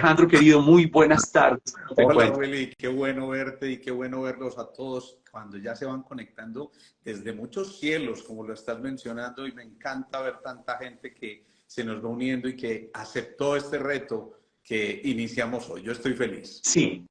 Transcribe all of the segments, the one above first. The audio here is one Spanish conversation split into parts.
Alejandro, querido, muy buenas tardes. ¿Cómo te Hola encuentras? Willy, qué bueno verte y qué bueno verlos a todos cuando ya se van conectando desde muchos cielos, como lo estás mencionando, y me encanta ver tanta gente que se nos va uniendo y que aceptó este reto que iniciamos hoy. Yo estoy feliz. Sí,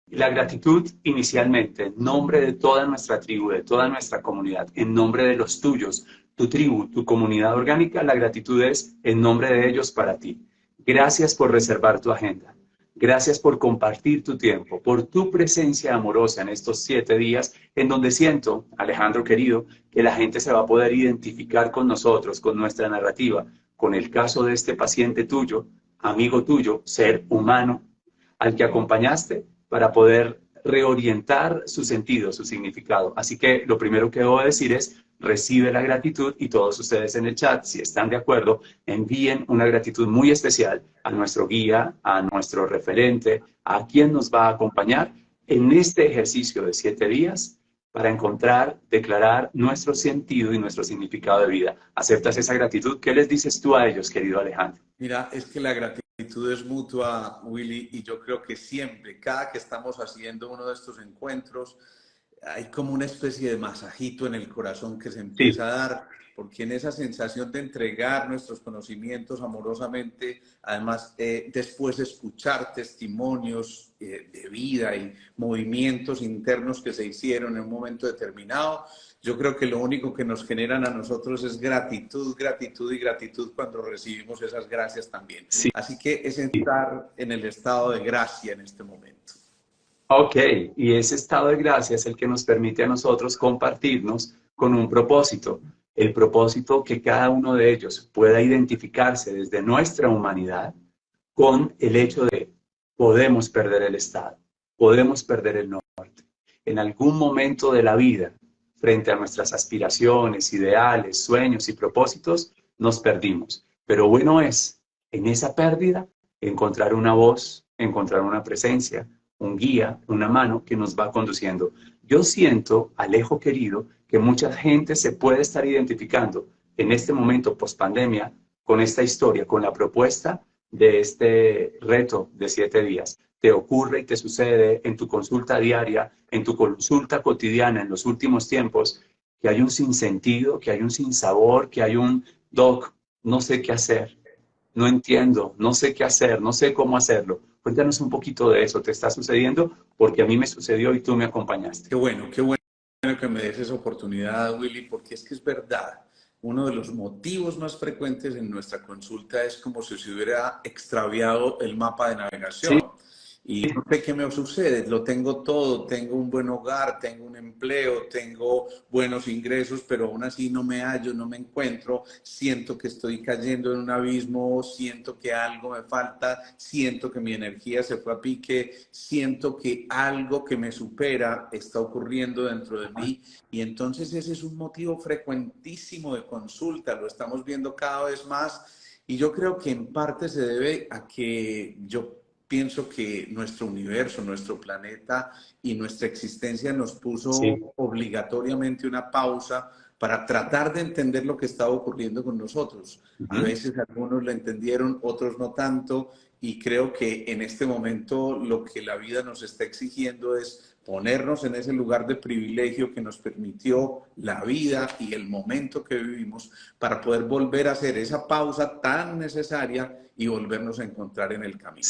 la gratitud inicialmente, en nombre de toda nuestra tribu, de toda nuestra comunidad, en nombre de los tuyos, tu tribu, tu comunidad orgánica, la gratitud es en nombre de ellos para ti. Gracias por reservar tu agenda. Gracias por compartir tu tiempo, por tu presencia amorosa en estos 7 días, en donde siento, Alejandro querido, que la gente se va a poder identificar con nosotros, con nuestra narrativa, con el caso de este paciente tuyo, amigo tuyo, ser humano, al que acompañaste para poder reorientar su sentido, su significado. Así que lo primero que debo decir es, recibe la gratitud y todos ustedes en el chat, si están de acuerdo, envíen una gratitud muy especial a nuestro guía, a nuestro referente, a quien nos va a acompañar en este ejercicio de 7 días para encontrar, declarar nuestro sentido y nuestro significado de vida. ¿Aceptas esa gratitud? ¿Qué les dices tú a ellos, querido Alejandro? Mira, es que la gratitud es mutua, Willy, y yo creo que siempre, cada que estamos haciendo uno de estos encuentros, hay como una especie de masajito en el corazón que se Sí, empieza a dar, porque en esa sensación de entregar nuestros conocimientos amorosamente, además después de escuchar testimonios de vida y movimientos internos que se hicieron en un momento determinado, yo creo que lo único que nos generan a nosotros es gratitud, gratitud y gratitud cuando recibimos esas gracias también. sí. Así que es estar en el estado de gracia en este momento. Ok, y ese estado de gracia es el que nos permite a nosotros compartirnos con un propósito, el propósito que cada uno de ellos pueda identificarse desde nuestra humanidad con el hecho de podemos perder el estado, podemos perder el norte. En algún momento de la vida, frente a nuestras aspiraciones, ideales, sueños y propósitos, nos perdimos. Pero bueno es, en esa pérdida, encontrar una voz, encontrar una presencia, un guía, una mano que nos va conduciendo. Yo siento, Alejo querido, que mucha gente se puede estar identificando en este momento post pandemia con esta historia, con la propuesta de este reto de 7 días. Te ocurre y te sucede en tu consulta diaria, en tu consulta cotidiana en los últimos tiempos, que hay un sinsentido, que hay un sinsabor, que hay un doc, no sé qué hacer, no entiendo, no sé qué hacer, no sé cómo hacerlo. Cuéntanos un poquito de eso. ¿Te está sucediendo? Porque a mí me sucedió y tú me acompañaste. Qué bueno que me des esa oportunidad, Willy, porque es que es verdad. Uno de los motivos más frecuentes en nuestra consulta es como si se hubiera extraviado el mapa de Sí, navegación. Y no sé qué me sucede, lo tengo todo, tengo un buen hogar, tengo un empleo, tengo buenos ingresos, pero aún así no me hallo, no me encuentro, siento que estoy cayendo en un abismo, siento que algo me falta, siento que mi energía se fue a pique, siento que algo que me supera está ocurriendo dentro de mí y entonces ese es un motivo frecuentísimo de consulta, lo estamos viendo cada vez más y yo creo que en parte se debe a que yo pienso que nuestro universo, nuestro planeta y nuestra existencia nos sí. puso obligatoriamente una pausa para tratar de entender lo que estaba ocurriendo con nosotros. A Ujú. veces algunos lo entendieron, otros no tanto, y creo que en este momento lo que la vida nos está exigiendo es ponernos en ese lugar de privilegio que nos permitió la vida y el momento que vivimos para poder volver a hacer esa pausa tan necesaria y volvernos a encontrar en el camino.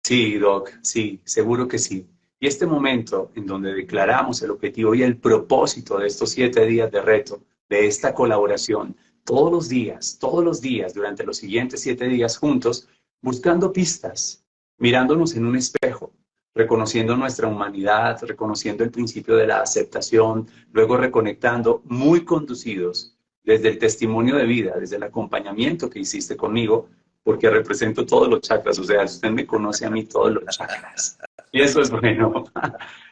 Sí, Doc, sí, seguro que sí. Y este momento en donde declaramos el objetivo y el propósito de estos 7 días de reto, de esta colaboración, todos los días, durante los siguientes 7 días juntos, buscando pistas, mirándonos en un espejo, reconociendo nuestra humanidad, reconociendo el principio de la aceptación, luego reconectando, muy conducidos desde el testimonio de vida, desde el acompañamiento que hiciste conmigo, porque represento todos los chakras, o sea, usted me conoce a mí todos los chakras. Y eso es bueno.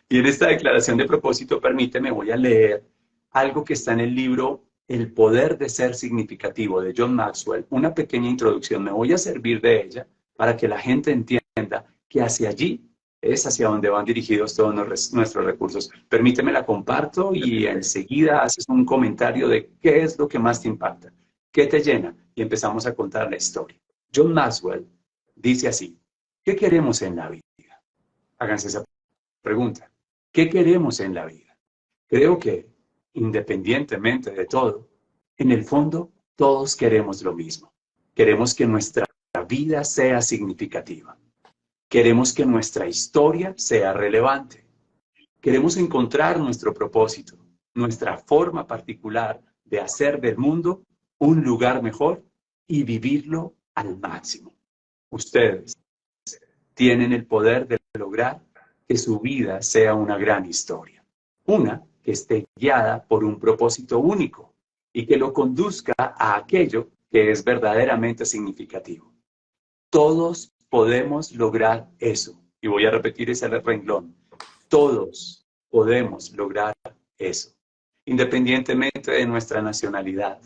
Y en esta declaración de propósito, permíteme, voy a leer algo que está en el libro El poder de ser significativo de John Maxwell, una pequeña introducción. Me voy a servir de ella para que la gente entienda que hacia allí es hacia donde van dirigidos todos nuestros recursos. Permíteme, la comparto y enseguida haces un comentario de qué es lo que más te impacta, qué te llena y empezamos a contar la historia. John Maxwell dice así: ¿Qué queremos en la vida? Háganse esa pregunta. ¿Qué queremos en la vida? Creo que, independientemente de todo, en el fondo todos queremos lo mismo. Queremos que nuestra vida sea significativa. Queremos que nuestra historia sea relevante. Queremos encontrar nuestro propósito, nuestra forma particular de hacer del mundo un lugar mejor y vivirlo al máximo. Ustedes tienen el poder de lograr que su vida sea una gran historia. Una que esté guiada por un propósito único y que lo conduzca a aquello que es verdaderamente significativo. Todos podemos lograr eso. Y voy a repetir ese renglón. Todos podemos lograr eso, independientemente de nuestra nacionalidad,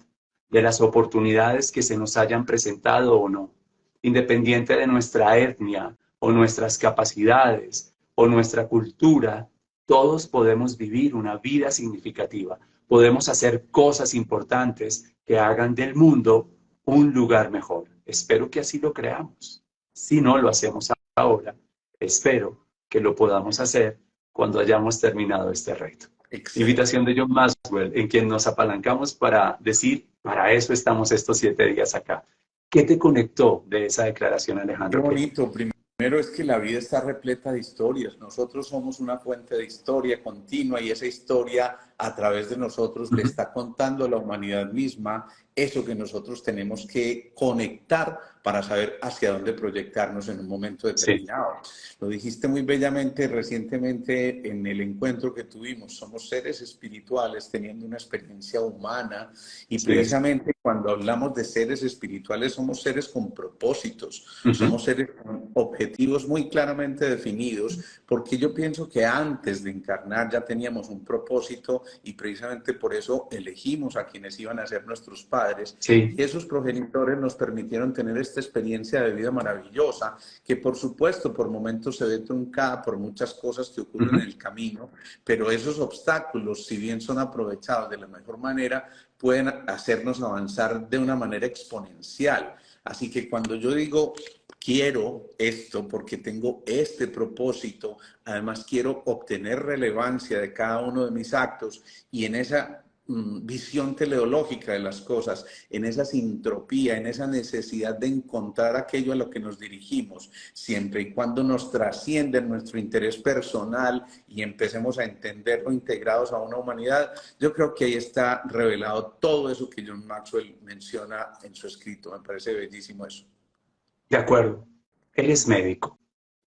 de las oportunidades que se nos hayan presentado o no, independiente de nuestra etnia o nuestras capacidades o nuestra cultura, todos podemos vivir una vida significativa. Podemos hacer cosas importantes que hagan del mundo un lugar mejor. Espero que así lo creamos. Si no lo hacemos ahora, espero que lo podamos hacer cuando hayamos terminado este reto. Excelente. Invitación de John Maxwell, en quien nos apalancamos para decir, para eso estamos estos 7 días acá. ¿Qué te conectó de esa declaración, Alejandro? Qué bonito. Primero es que la vida está repleta de historias. Nosotros somos una fuente de historia continua y esa historia a través de nosotros le está contando a la humanidad misma eso que nosotros tenemos que conectar para saber hacia dónde proyectarnos en un momento determinado. Sí. Lo dijiste muy bellamente recientemente en el encuentro que tuvimos. Somos seres espirituales teniendo una experiencia humana y precisamente cuando hablamos de seres espirituales somos seres con propósitos, somos seres con objetivos muy claramente definidos, porque yo pienso que antes de encarnar ya teníamos un propósito y precisamente por eso elegimos a quienes iban a ser nuestros padres. Sí. Y esos progenitores nos permitieron tener esta experiencia de vida maravillosa, que por supuesto por momentos se ve truncada por muchas cosas que ocurren en el camino, pero esos obstáculos, si bien son aprovechados de la mejor manera, pueden hacernos avanzar de una manera exponencial. Así que cuando yo digo quiero esto porque tengo este propósito, además quiero obtener relevancia de cada uno de mis actos y en esa visión teleológica de las cosas, en esa sintropía, en esa necesidad de encontrar aquello a lo que nos dirigimos, siempre y cuando nos trasciende nuestro interés personal y empecemos a entenderlo integrados a una humanidad, yo creo que ahí está revelado todo eso que John Maxwell menciona en su escrito. Me parece bellísimo eso. De acuerdo. Eres médico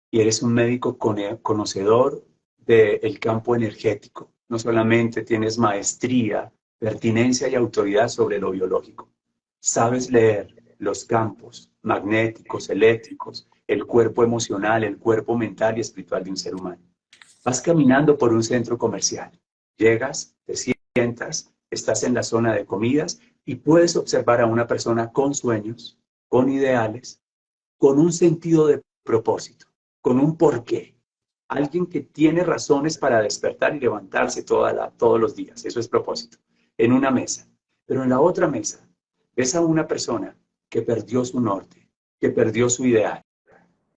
y eres un médico conocedor del campo energético. No solamente tienes maestría, pertinencia y autoridad sobre lo biológico. Sabes leer los campos magnéticos, eléctricos, el cuerpo emocional, el cuerpo mental y espiritual de un ser humano. Vas caminando por un centro comercial. Llegas, te sientas, estás en la zona de comidas y puedes observar a una persona con sueños, con ideales, con un sentido de propósito, con un porqué. Alguien que tiene razones para despertar y levantarse todos los días. Eso es propósito. En una mesa. Pero en la otra mesa ves a una persona que perdió su norte, que perdió su ideal,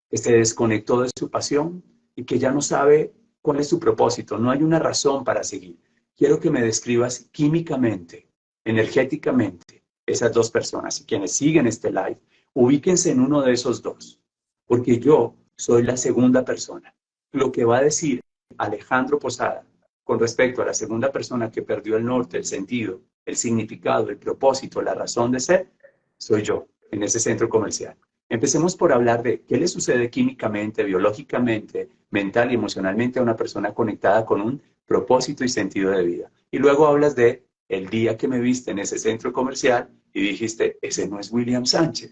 que se desconectó de su pasión y que ya no sabe cuál es su propósito. No hay una razón para seguir. Quiero que me describas químicamente, energéticamente, esas dos personas. Y quienes siguen este live, ubíquense en uno de esos dos. Porque yo soy la segunda persona. Lo que va a decir Alejandro Posada con respecto a la segunda persona que perdió el norte, el sentido, el significado, el propósito, la razón de ser, soy yo en ese centro comercial. Empecemos por hablar de qué le sucede químicamente, biológicamente, mental y emocionalmente a una persona conectada con un propósito y sentido de vida. Y luego hablas de el día que me viste en ese centro comercial y dijiste, ese no es William Sánchez,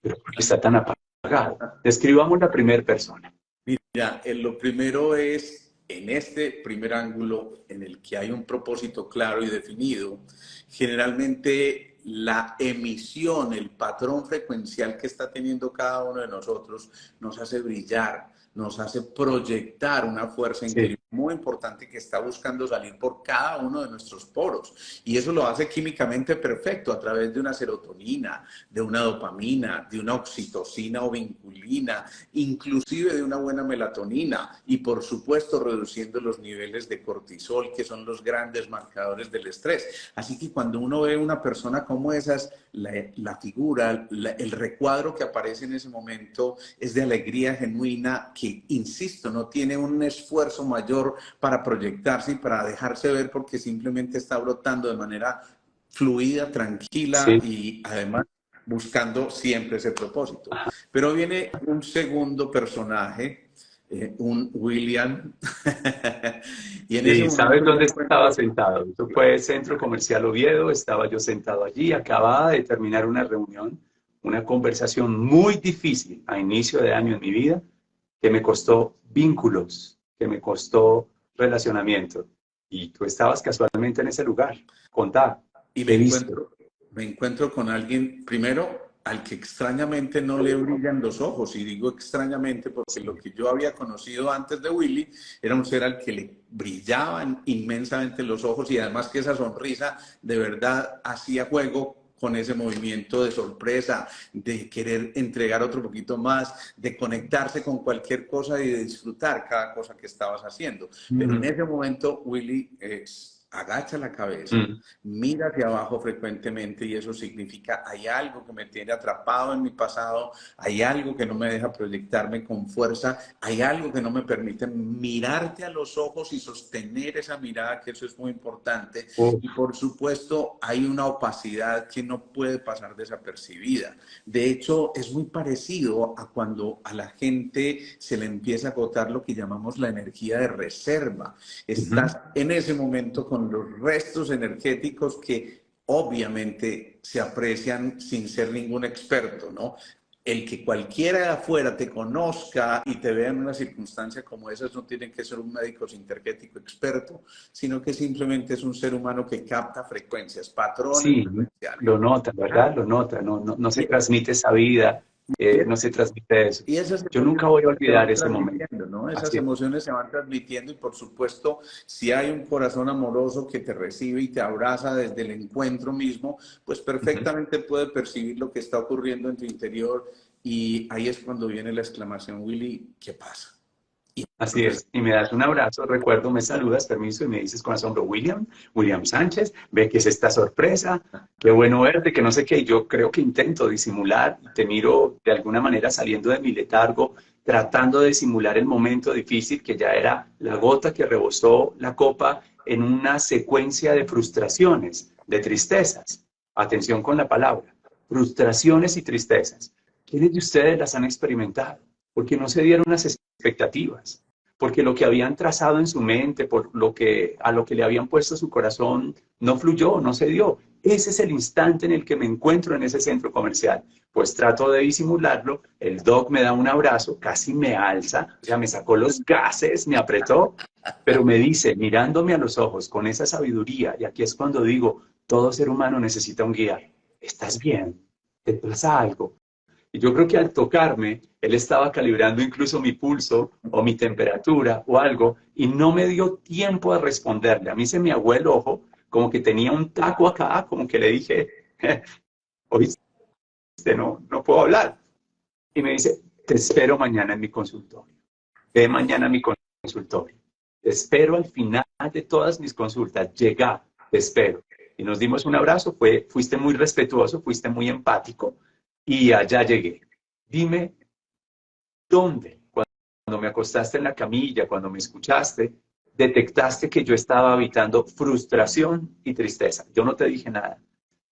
pero ¿por qué está tan apagado? Describamos la primera persona. Mira, lo primero es, en este primer ángulo en el que hay un propósito claro y definido, generalmente la emisión, el patrón frecuencial que está teniendo cada uno de nosotros nos hace brillar, nos hace proyectar una fuerza interior muy importante que está buscando salir por cada uno de nuestros poros. Y eso lo hace químicamente perfecto a través de una serotonina, de una dopamina, de una oxitocina o vinculina, inclusive de una buena melatonina y por supuesto reduciendo los niveles de cortisol, que son los grandes marcadores del estrés. Así que cuando uno ve una persona como esas, la figura, el recuadro que aparece en ese momento es de alegría genuina que, insisto, no tiene un esfuerzo mayor para proyectarse y para dejarse ver porque simplemente está brotando de manera fluida, tranquila Sí. y además buscando siempre ese propósito. Pero viene un segundo personaje, un William, y en ese Sí, ¿sabes momento yo dónde estaba encuentro... sentado? Eso fue Centro Comercial Oviedo, estaba yo sentado allí, acababa de terminar una reunión, una conversación muy difícil a inicio de año en mi vida, que me costó vínculos, que me costó relacionamiento. Y tú estabas casualmente en ese lugar. Contá, Y te viste. me encuentro con alguien, primero, al que extrañamente no le brillan los ojos. Y digo extrañamente porque lo que yo había conocido antes de Willy era un ser al que le brillaban inmensamente los ojos y además que esa sonrisa de verdad hacía juego con ese movimiento de sorpresa, de querer entregar otro poquito más, de conectarse con cualquier cosa y de disfrutar cada cosa que estabas haciendo. Pero en ese momento Willy agacha la cabeza, Mm. mira hacia abajo frecuentemente y eso significa hay algo que me tiene atrapado en mi pasado, hay algo que no me deja proyectarme con fuerza, hay algo que no me permite mirarte a los ojos y sostener esa mirada, que eso es muy importante. Uf, Y por supuesto hay una opacidad que no puede pasar desapercibida. De hecho, es muy parecido a cuando a la gente se le empieza a agotar lo que llamamos la energía de reserva. Estás en ese momento con los restos energéticos que obviamente se aprecian sin ser ningún experto, ¿no? El que cualquiera de afuera te conozca y te vea en una circunstancia como esas no tiene que ser un médico sintergético experto, sino que simplemente es un ser humano que capta frecuencias, patrones sí, frecuenciales. lo nota, ¿verdad? Lo nota, no, no, no se Y, transmite esa vida, no se transmite eso. y esas Yo nunca emociones voy a se olvidar van ese momento. transmitiendo, ¿no? Esas Así es. emociones se van transmitiendo y por supuesto, si hay un corazón amoroso que te recibe y te abraza desde el encuentro mismo, pues Ujú. perfectamente puede percibir lo que está ocurriendo en tu interior y ahí es cuando viene la exclamación, Willy, ¿qué pasa? Y Así es. Y me das un abrazo, recuerdo, me saludas, permiso, y me dices con asombro, William, William Sánchez, ve que es esta sorpresa, qué bueno verte, que no sé qué. Y yo creo que intento disimular, te miro de alguna manera saliendo de mi letargo, tratando de simular el momento difícil que ya era la gota que rebosó la copa en una secuencia de frustraciones, de tristezas. Atención con la palabra, frustraciones y tristezas. ¿Quiénes de ustedes las han experimentado? Porque no se dieron las expectativas, porque lo que habían trazado en su mente, por lo que, a lo que le habían puesto su corazón, no fluyó, no se dio. Ese es el instante en el que me encuentro en ese centro comercial. Pues trato de disimularlo, el doc me da un abrazo, casi me alza, o sea, me sacó los gases, me apretó, pero me dice, mirándome a los ojos con esa sabiduría, y aquí es cuando digo, todo ser humano necesita un guía. ¿Estás bien? ¿Te pasa algo? Y yo creo que al tocarme, él estaba calibrando incluso mi pulso o mi temperatura o algo y no me dio tiempo a responderle. A mí se me aguó el ojo, como que tenía un taco acá, como que le dije, oíste, no, no puedo hablar. Y me dice, te espero mañana en mi consultorio. Ve mañana a mi consultorio. Te espero al final de todas mis consultas. Llega, te espero. Y nos dimos un abrazo, fuiste muy respetuoso, fuiste muy empático y allá llegué. Dime dónde, cuando me acostaste en la camilla, cuando me escuchaste, detectaste que yo estaba habitando frustración y tristeza. Yo no te dije nada.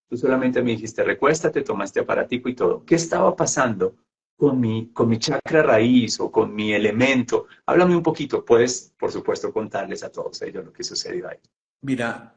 Tú solamente me dijiste, recuéstate, tomaste aparatico y todo. ¿Qué estaba pasando con mi chakra raíz o con mi elemento? Háblame un poquito. Puedes, por supuesto, contarles a todos ellos lo que sucedió ahí. mira,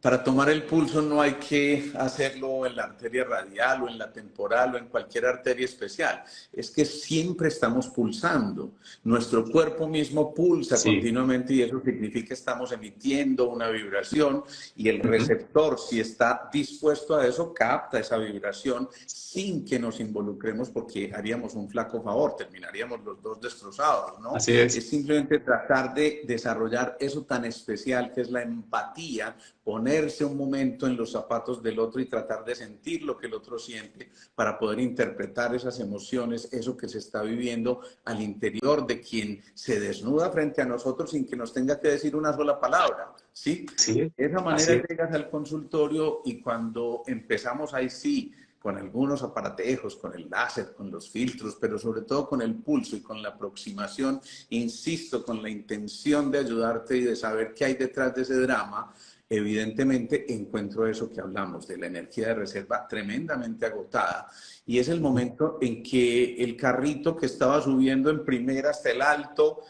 Para tomar el pulso no hay que hacerlo en la arteria radial o en la temporal o en cualquier arteria especial. Es que siempre estamos pulsando. Nuestro cuerpo mismo pulsa Sí. continuamente y eso significa que estamos emitiendo una vibración y el receptor, si está dispuesto a eso, capta esa vibración sin que nos involucremos porque haríamos un flaco favor, terminaríamos los dos destrozados, ¿no? Así es. Es simplemente tratar de desarrollar eso tan especial que es la empatía, ponerse un momento en los zapatos del otro y tratar de sentir lo que el otro siente para poder interpretar esas emociones, eso que se está viviendo al interior de quien se desnuda frente a nosotros sin que nos tenga que decir una sola palabra, ¿sí? Sí, De esa así manera es. llegas al consultorio y cuando empezamos ahí sí, con algunos aparatejos, con el láser, con los filtros, pero sobre todo con el pulso y con la aproximación, insisto, con la intención de ayudarte y de saber qué hay detrás de ese drama, evidentemente encuentro eso que hablamos, de la energía de reserva tremendamente agotada. Y es el momento en que el carrito que estaba subiendo en primera hasta el alto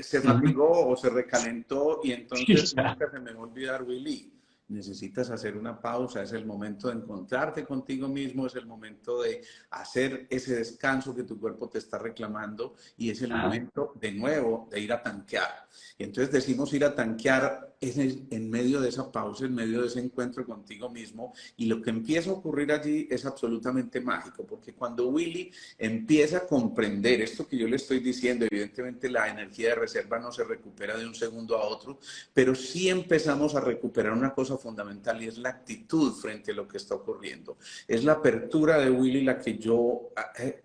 se fatigó o se recalentó y entonces nunca se me va a olvidar, Willy. Necesitas hacer una pausa, es el momento de encontrarte contigo mismo, es el momento de hacer ese descanso que tu cuerpo te está reclamando y es el Ajá. momento de nuevo de ir a tanquear. Y entonces decimos ir a tanquear en medio de esa pausa, en medio de ese encuentro contigo mismo y lo que empieza a ocurrir allí es absolutamente mágico, porque cuando Willy empieza a comprender esto que yo le estoy diciendo, evidentemente la energía de reserva no se recupera de un segundo a otro, pero sí empezamos a recuperar una cosa fundamental y es la actitud frente a lo que está ocurriendo. Es la apertura de Willy la que yo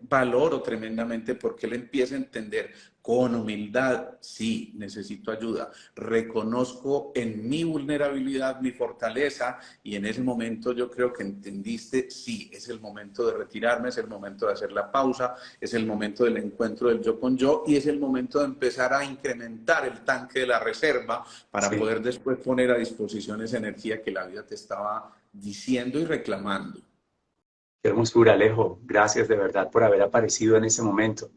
valoro tremendamente porque él empieza a entender con humildad, sí, necesito ayuda. Reconozco en mi vulnerabilidad, mi fortaleza y en ese momento yo creo que entendiste, sí, es el momento de retirarme, es el momento de hacer la pausa, es el momento del encuentro del yo con yo y es el momento de empezar a incrementar el tanque de la reserva para Sí. poder después poner a disposición esa energía que la vida te estaba diciendo y reclamando. Qué hermosura, Alejo. Gracias de verdad por haber aparecido en ese momento.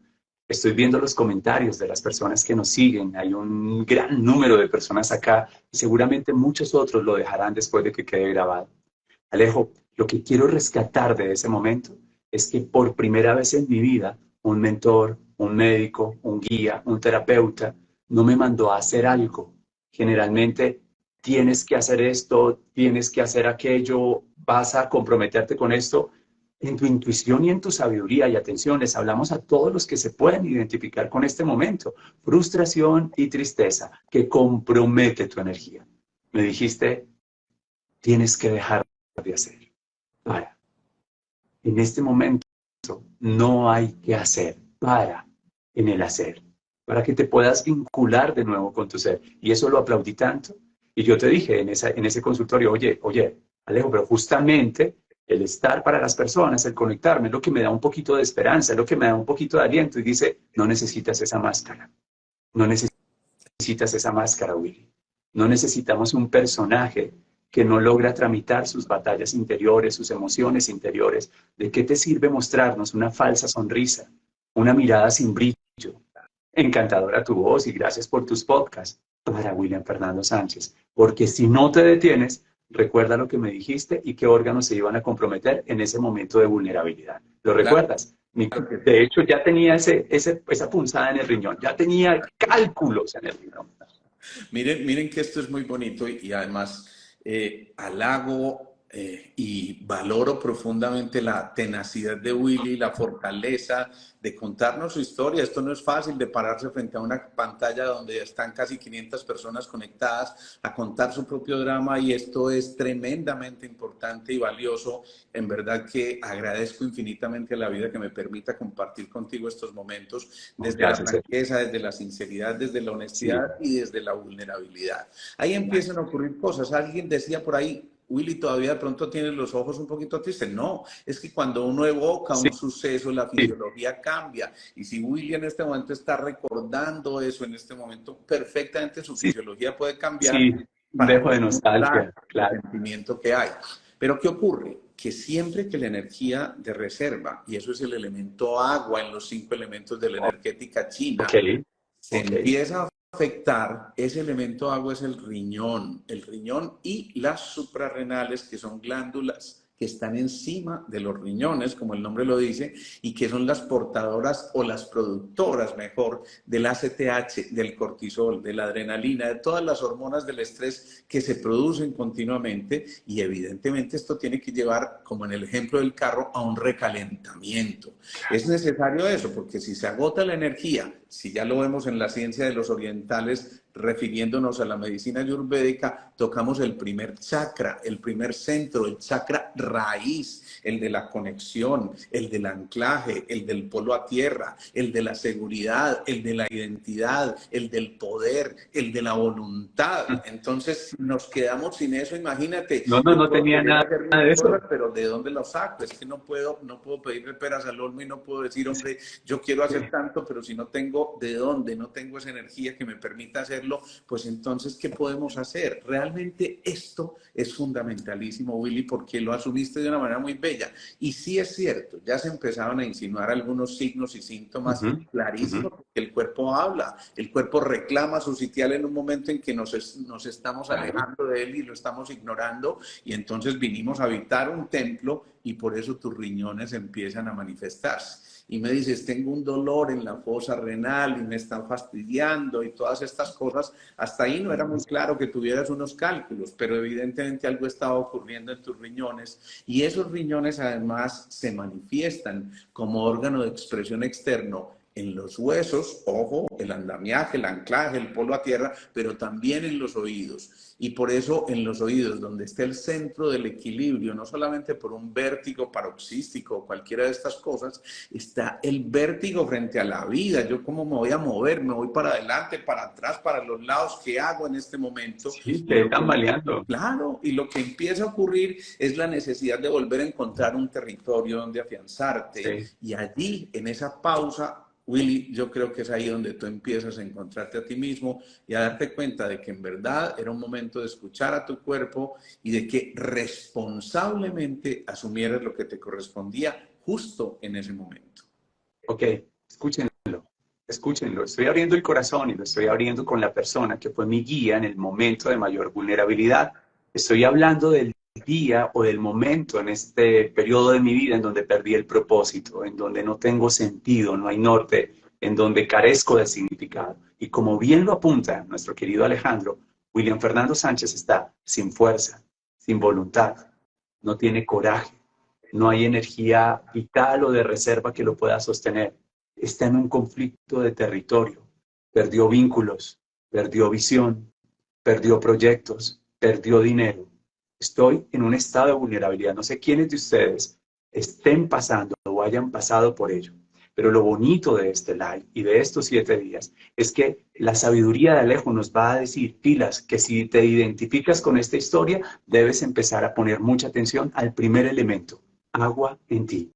Estoy viendo los comentarios de las personas que nos siguen. Hay un gran número de personas acá y seguramente muchos otros lo dejarán después de que quede grabado. Alejo, lo que quiero rescatar de ese momento es que por primera vez en mi vida, un mentor, un médico, un guía, un terapeuta, no me mandó a hacer algo. Generalmente tienes que hacer esto, tienes que hacer aquello, vas a comprometerte con esto. En tu intuición y en tu sabiduría y atención, les hablamos a todos los que se pueden identificar con este momento. Frustración y tristeza que compromete tu energía. Me dijiste, tienes que dejar de hacer. Para. En este momento no hay que hacer. Para en el hacer. Para que te puedas vincular de nuevo con tu ser. Y eso lo aplaudí tanto. Y yo te dije en ese consultorio, oye, Alejo, pero justamente el estar para las personas, el conectarme, es lo que me da un poquito de esperanza, es lo que me da un poquito de aliento. Y dice, no necesitas esa máscara. No necesitas esa máscara, Willy. No necesitamos un personaje que no logra tramitar sus batallas interiores, sus emociones interiores. ¿De qué te sirve mostrarnos una falsa sonrisa, una mirada sin brillo? Encantadora tu voz y gracias por tus podcasts para William Fernando Sánchez. Porque si no te detienes, recuerda lo que me dijiste y qué órganos se iban a comprometer en ese momento de vulnerabilidad. ¿Lo Claro recuerdas? que sí. De hecho, ya tenía esa punzada en el riñón, ya tenía cálculos en el riñón. Miren que esto es muy bonito y además halago y valoro profundamente la tenacidad de Willy, la fortaleza de contarnos su historia. Esto no es fácil de pararse frente a una pantalla donde están casi 500 personas conectadas a contar su propio drama y esto es tremendamente importante y valioso. En verdad que agradezco infinitamente a la vida que me permita compartir contigo estos momentos Oh, desde la gracias a ti. franqueza, desde la sinceridad, desde la Sí, honestidad y desde la vulnerabilidad. Ahí gracias. empiezan a ocurrir cosas. Alguien decía por ahí, Willy, todavía de pronto tienes los ojos un poquito tristes. No, es que cuando uno evoca Sí, un suceso, la fisiología cambia. Y si Willy en este momento está recordando eso, en este momento, perfectamente su sí, fisiología puede cambiar sí, para dejo de mostrar nostalgia, el claro. sentimiento que hay. Pero ¿qué ocurre? Que siempre que la energía de reserva, y eso es el elemento agua en los 5 elementos de la energética Ok, china, se ok. empieza a afectar ese elemento agua es el riñón y las suprarrenales, que son glándulas que están encima de los riñones, como el nombre lo dice, y que son las portadoras o las productoras, mejor, del ACTH, del cortisol, de la adrenalina, de todas las hormonas del estrés que se producen continuamente, y evidentemente esto tiene que llevar, como en el ejemplo del carro, a un recalentamiento. Es necesario eso, porque si se agota la energía, si ya lo vemos en la ciencia de los orientales, refiriéndonos a la medicina ayurvédica, tocamos el primer chakra, el primer centro, el chakra raíz, el de la conexión, el del anclaje, el del polo a tierra, el de la seguridad, el de la identidad, el del poder, el de la voluntad. Entonces nos quedamos sin eso, imagínate, No, no, yo no puedo tenía querer nada hacer mil de cosas, eso. pero ¿de dónde lo saco? Es que no puedo pedirle peras al olmo y no puedo decir, hombre, yo quiero hacer tanto, pero si no tengo de dónde, no tengo esa energía que me permita hacerlo, pues entonces, ¿qué podemos hacer? Realmente esto es fundamentalísimo, Willy, porque lo asumiste de una manera muy bella. Y sí es cierto, ya se empezaban a insinuar algunos signos y síntomas Ujú, ujú. clarísimos, porque el cuerpo habla, el cuerpo reclama su sitial en un momento en que nos estamos Claro. alejando de él y lo estamos ignorando, y entonces vinimos a habitar un templo y por eso tus riñones empiezan a manifestarse. Y me dices, tengo un dolor en la fosa renal y me están fastidiando y todas estas cosas. Hasta ahí no era muy claro que tuvieras unos cálculos, pero evidentemente algo estaba ocurriendo en tus riñones, y esos riñones además se manifiestan como órgano de expresión externo en los huesos, ojo, el andamiaje, el anclaje, el polo a tierra, pero también en los oídos. Y por eso en los oídos, donde está el centro del equilibrio, no solamente por un vértigo paroxístico o cualquiera de estas cosas, está el vértigo frente a la vida. Yo cómo me voy a mover, me voy para adelante, para atrás, para los lados, ¿qué hago en este momento? Sí, Y te lo que, están baleando. claro, y lo que empieza a ocurrir es la necesidad de volver a encontrar un territorio donde afianzarte, Sí. y allí, en esa pausa, Willy, yo creo que es ahí donde tú empiezas a encontrarte a ti mismo y a darte cuenta de que en verdad era un momento de escuchar a tu cuerpo y de que responsablemente asumieras lo que te correspondía justo en ese momento. Ok, escúchenlo, escúchenlo. Estoy abriendo el corazón y lo estoy abriendo con la persona que fue mi guía en el momento de mayor vulnerabilidad. Estoy hablando del día o del momento en este periodo de mi vida en donde perdí el propósito, en donde no tengo sentido, no hay norte, en donde carezco de significado. Y como bien lo apunta nuestro querido Alejandro, William Fernando Sánchez está sin fuerza, sin voluntad, no tiene coraje, no hay energía vital o de reserva que lo pueda sostener. Está en un conflicto de territorio. Perdió vínculos, perdió visión, perdió proyectos, perdió dinero. Estoy en un estado de vulnerabilidad. No sé quiénes de ustedes estén pasando o hayan pasado por ello. Pero lo bonito de este live y de estos 7 días es que la sabiduría de Alejo nos va a decir, pilas, que si te identificas con esta historia, debes empezar a poner mucha atención al primer elemento, agua en ti,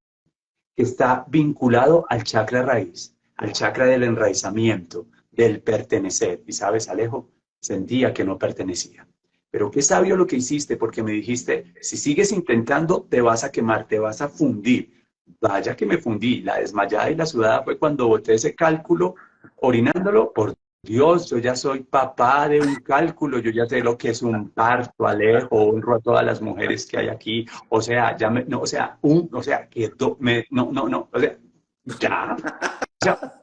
que está vinculado al chakra raíz, al chakra del enraizamiento, del pertenecer. Y sabes, Alejo, sentía que no pertenecía. Pero qué sabio lo que hiciste, porque me dijiste, si sigues intentando, te vas a quemar, te vas a fundir. Vaya que me fundí. La desmayada y la sudada fue cuando boté ese cálculo orinándolo. Por Dios, yo ya soy papá de un cálculo, yo ya sé lo que es un parto, Alejo, honro a todas las mujeres que hay aquí, o sea, ya me, no, o sea, que no, no, no, o sea,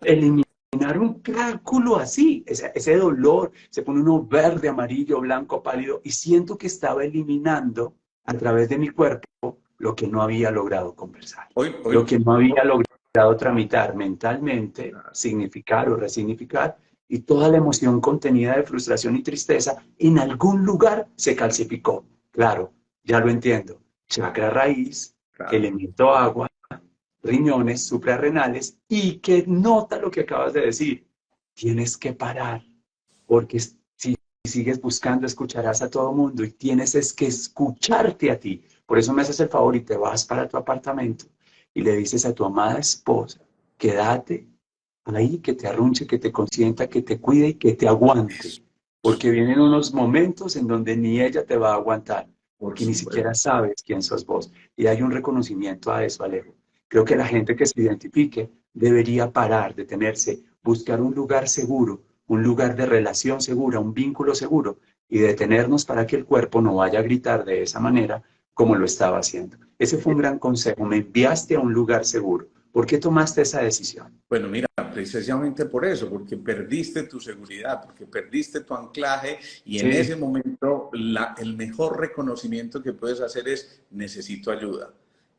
eliminar un cálculo así, ese dolor, se pone uno verde, amarillo, blanco, pálido, y siento que estaba eliminando a través de mi cuerpo lo que no había logrado conversar, lo que no había logrado tramitar mentalmente, significar o resignificar, y toda la emoción contenida de frustración y tristeza en algún lugar se calcificó. Claro, ya lo entiendo. Chakra raíz, Claro. elemento agua, riñones suprarrenales, y que nota lo que acabas de decir. Tienes que parar, porque si sigues buscando escucharás a todo mundo y tienes es que escucharte a ti. Por eso me haces el favor y te vas para tu apartamento y le dices a tu amada esposa, quédate ahí, que te arrunche, que te consienta, que te cuide y que te aguante. Porque vienen unos momentos en donde ni ella te va a aguantar, Por porque ni supuesto. siquiera sabes quién sos vos. Y hay un reconocimiento a eso, Alejo. Creo que la gente que se identifique debería parar, detenerse, buscar un lugar seguro, un lugar de relación segura, un vínculo seguro, y detenernos para que el cuerpo no vaya a gritar de esa manera como lo estaba haciendo. Ese fue un gran consejo, me enviaste a un lugar seguro. ¿Por qué tomaste esa decisión? Bueno, mira, precisamente por eso, porque perdiste tu seguridad, porque perdiste tu anclaje y en ese Sí, momento el mejor reconocimiento que puedes hacer es necesito ayuda.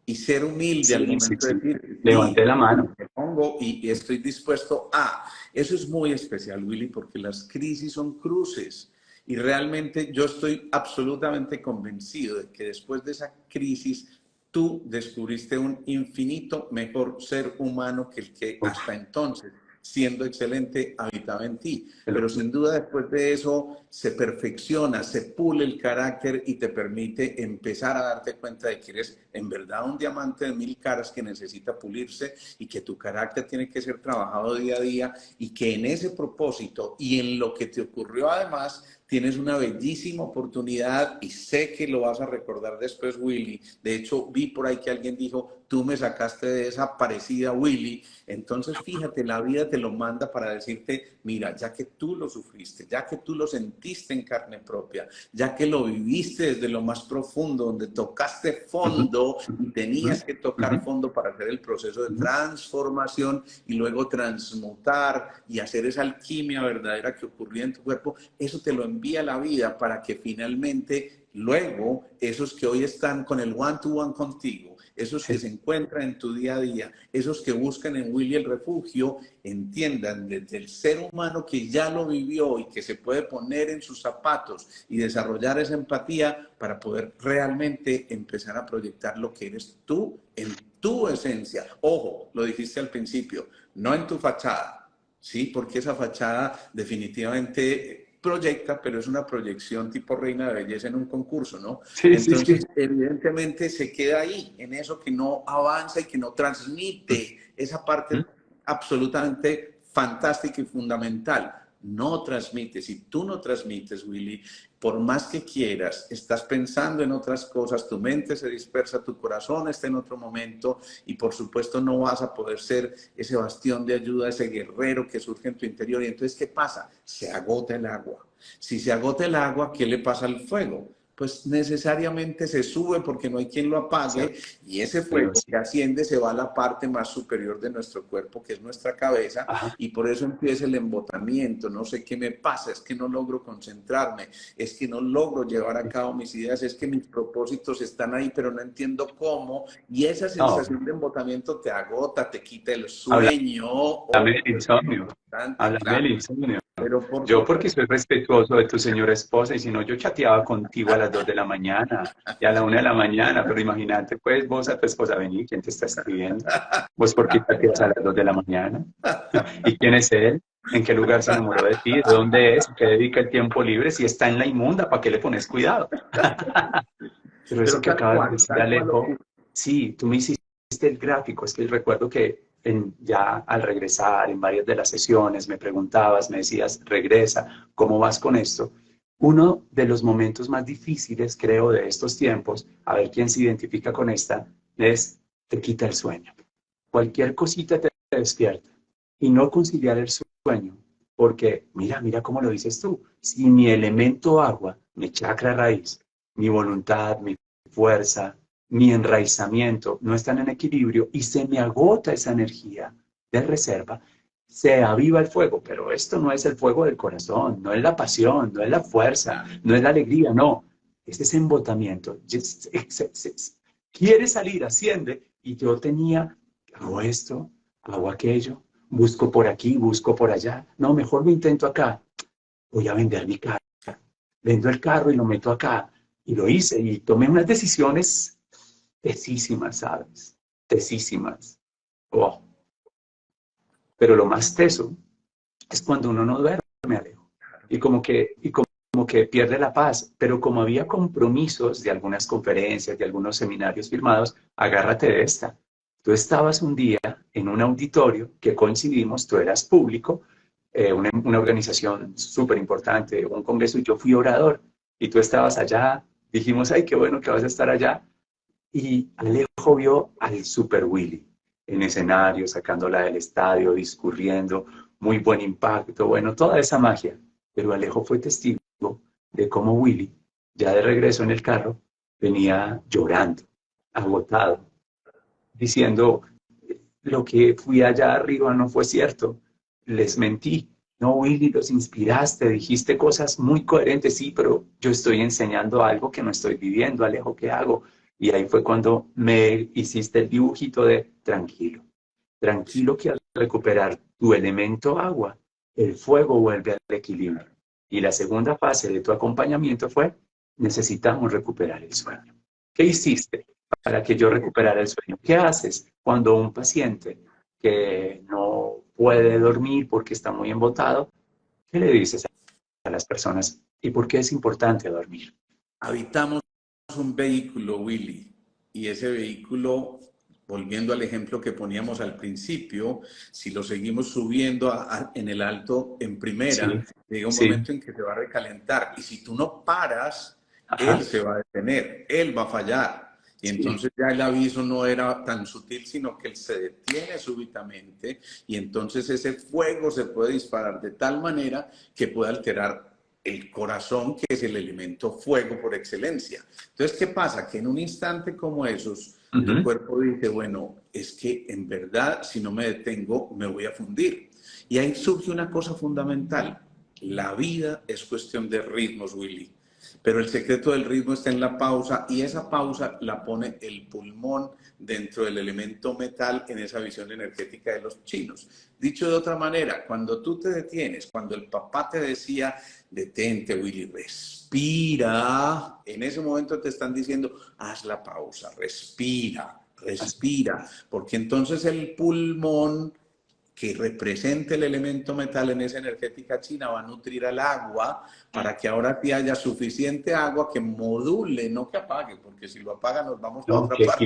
Y ser humilde al sí, sí, momento de sí. decir, Levanté sí, la mano. me pongo y estoy dispuesto a. Eso es muy especial, Willy, porque las crisis son cruces. Y realmente yo estoy absolutamente convencido de que después de esa crisis tú descubriste un infinito mejor ser humano que el que hasta entonces, siendo excelente, habitaba en ti. Pero sin duda después de eso se perfecciona, se pule el carácter y te permite empezar a darte cuenta de que eres en verdad un diamante de 1000 caras que necesita pulirse y que tu carácter tiene que ser trabajado día a día y que en ese propósito y en lo que te ocurrió además tienes una bellísima oportunidad y sé que lo vas a recordar después, Willy. De hecho, vi por ahí que alguien dijo, tú me sacaste de esa parecida, Willy. Entonces, fíjate, la vida te lo manda para decirte, mira, ya que tú lo sufriste, ya que tú lo sentiste en carne propia, ya que lo viviste desde lo más profundo, donde tocaste fondo y tenías que tocar fondo para hacer el proceso de transformación y luego transmutar y hacer esa alquimia verdadera que ocurría en tu cuerpo, eso te lo envía la vida para que finalmente luego esos que hoy están con el one-to-one contigo, esos que se encuentran en tu día a día, esos que buscan en Willy el refugio, entiendan desde el ser humano que ya lo vivió y que se puede poner en sus zapatos y desarrollar esa empatía para poder realmente empezar a proyectar lo que eres tú en tu esencia. Ojo, lo dijiste al principio, no en tu fachada, ¿sí? Porque esa fachada definitivamente proyecta, pero es una proyección tipo reina de belleza en un concurso, ¿no? Sí, sí, Entonces, sí. evidentemente se queda ahí, en eso que no avanza y que no transmite esa parte absolutamente fantástica y fundamental. No transmite. Si tú no transmites, Willy, por más que quieras, estás pensando en otras cosas, tu mente se dispersa, tu corazón está en otro momento y por supuesto no vas a poder ser ese bastión de ayuda, ese guerrero que surge en tu interior. Y entonces, ¿qué pasa? Se agota el agua. Si se agota el agua, ¿qué le pasa al fuego? Pues necesariamente se sube porque no hay quien lo apague y ese Pero fuego sí. que asciende se va a la parte más superior de nuestro cuerpo, que es nuestra cabeza, Ajá. y por eso empieza el embotamiento. No sé qué me pasa, es que no logro concentrarme, es que no logro llevar a cabo mis ideas, es que mis propósitos están ahí, pero no entiendo cómo, y esa No, sensación de embotamiento te agota, te quita el háblame sueño, del ojo, es muy insomnio. importante, Háblame del claro, insomnio. pero por Yo porque supuesto. soy respetuoso de tu señora esposa y si no yo chateaba contigo a las 2 de la mañana y a la 1 de la mañana, pero imagínate pues vos a tu esposa, vení, ¿quién te está escribiendo? ¿Vos por qué chateas a las 2 de la mañana? ¿Y quién es él? ¿En qué lugar se enamoró de ti? ¿De dónde es? ¿Qué dedica el tiempo libre? Si está en la inmunda, ¿para qué le pones cuidado? Pero eso Pero que acabas de decir, tal cual Alejo, ocurre. sí, tú me hiciste el gráfico, es que recuerdo que ya al regresar en varias de las sesiones me preguntabas, me decías, regresa, ¿cómo vas con esto? Uno de los momentos más difíciles, creo, de estos tiempos, a ver quién se identifica con esta, es te quita el sueño. Cualquier cosita te despierta y no conciliar el sueño, porque mira cómo lo dices tú, si mi elemento agua, mi chakra raíz, mi voluntad, mi fuerza, mi enraizamiento no están en equilibrio y se me agota esa energía de reserva, se aviva el fuego, pero esto no es el fuego del corazón, no es la pasión, no es la fuerza, no es la alegría, no, es ese embotamiento. Quiere salir, asciende, y yo tenía, hago esto, hago aquello, busco por aquí, busco por allá, no, mejor lo intento acá, voy a vender mi carro, vendo el carro y lo meto acá, y lo hice, y tomé unas decisiones tesísimas, ¿sabes? Tesísimas. Oh. Pero lo más teso es cuando uno no duerme, Alejo. Como que pierde la paz. Pero como había compromisos de algunas conferencias, de algunos seminarios firmados, agárrate de esta. Tú estabas un día en un auditorio que coincidimos, tú eras público, una organización súper importante, un congreso, y yo fui orador, y tú estabas allá. Dijimos, ay, qué bueno que vas a estar allá. Y Alejo vio al Super Willy en escenario, sacándola del estadio, discurriendo, muy buen impacto, bueno, toda esa magia. Pero Alejo fue testigo de cómo Willy, ya de regreso en el carro, venía llorando, agotado, diciendo, lo que fui allá arriba no fue cierto, les mentí. No, Willy, los inspiraste, dijiste cosas muy coherentes, sí, pero yo estoy enseñando algo que no estoy viviendo, Alejo, ¿qué hago? Y ahí fue cuando me hiciste el dibujito de tranquilo, tranquilo que al recuperar tu elemento agua, el fuego vuelve al equilibrio. Y la segunda fase de tu acompañamiento fue, necesitamos recuperar el sueño. ¿Qué hiciste para que yo recuperara el sueño? ¿Qué haces cuando un paciente que no puede dormir porque está muy embotado, qué le dices a las personas y por qué es importante dormir? Habitamos un vehículo, Willy, y ese vehículo, volviendo al ejemplo que poníamos al principio, si lo seguimos subiendo en el alto en primera, Sí, llega un sí, momento en que se va a recalentar. Y si tú no paras, él ajá, se va a detener, él va a fallar. Y sí, entonces ya el aviso no era tan sutil, sino que él se detiene súbitamente y entonces ese fuego se puede disparar de tal manera que puede alterar el corazón, que es el elemento fuego por excelencia. Entonces, ¿qué pasa? Que en un instante como esos, el uh-huh, cuerpo dice, bueno, es que en verdad, si no me detengo, me voy a fundir. Y ahí surge una cosa fundamental. La vida es cuestión de ritmos, Willy. Pero el secreto del ritmo está en la pausa y esa pausa la pone el pulmón dentro del elemento metal en esa visión energética de los chinos. Dicho de otra manera, cuando tú te detienes, cuando el papá te decía, detente, Willy, respira, en ese momento te están diciendo, haz la pausa, respira, respira, porque entonces el pulmón que represente el elemento metal en esa energética china va a nutrir al agua para que ahora sí haya suficiente agua que module, no que apague, porque si lo apaga nos vamos para no, otra que parte,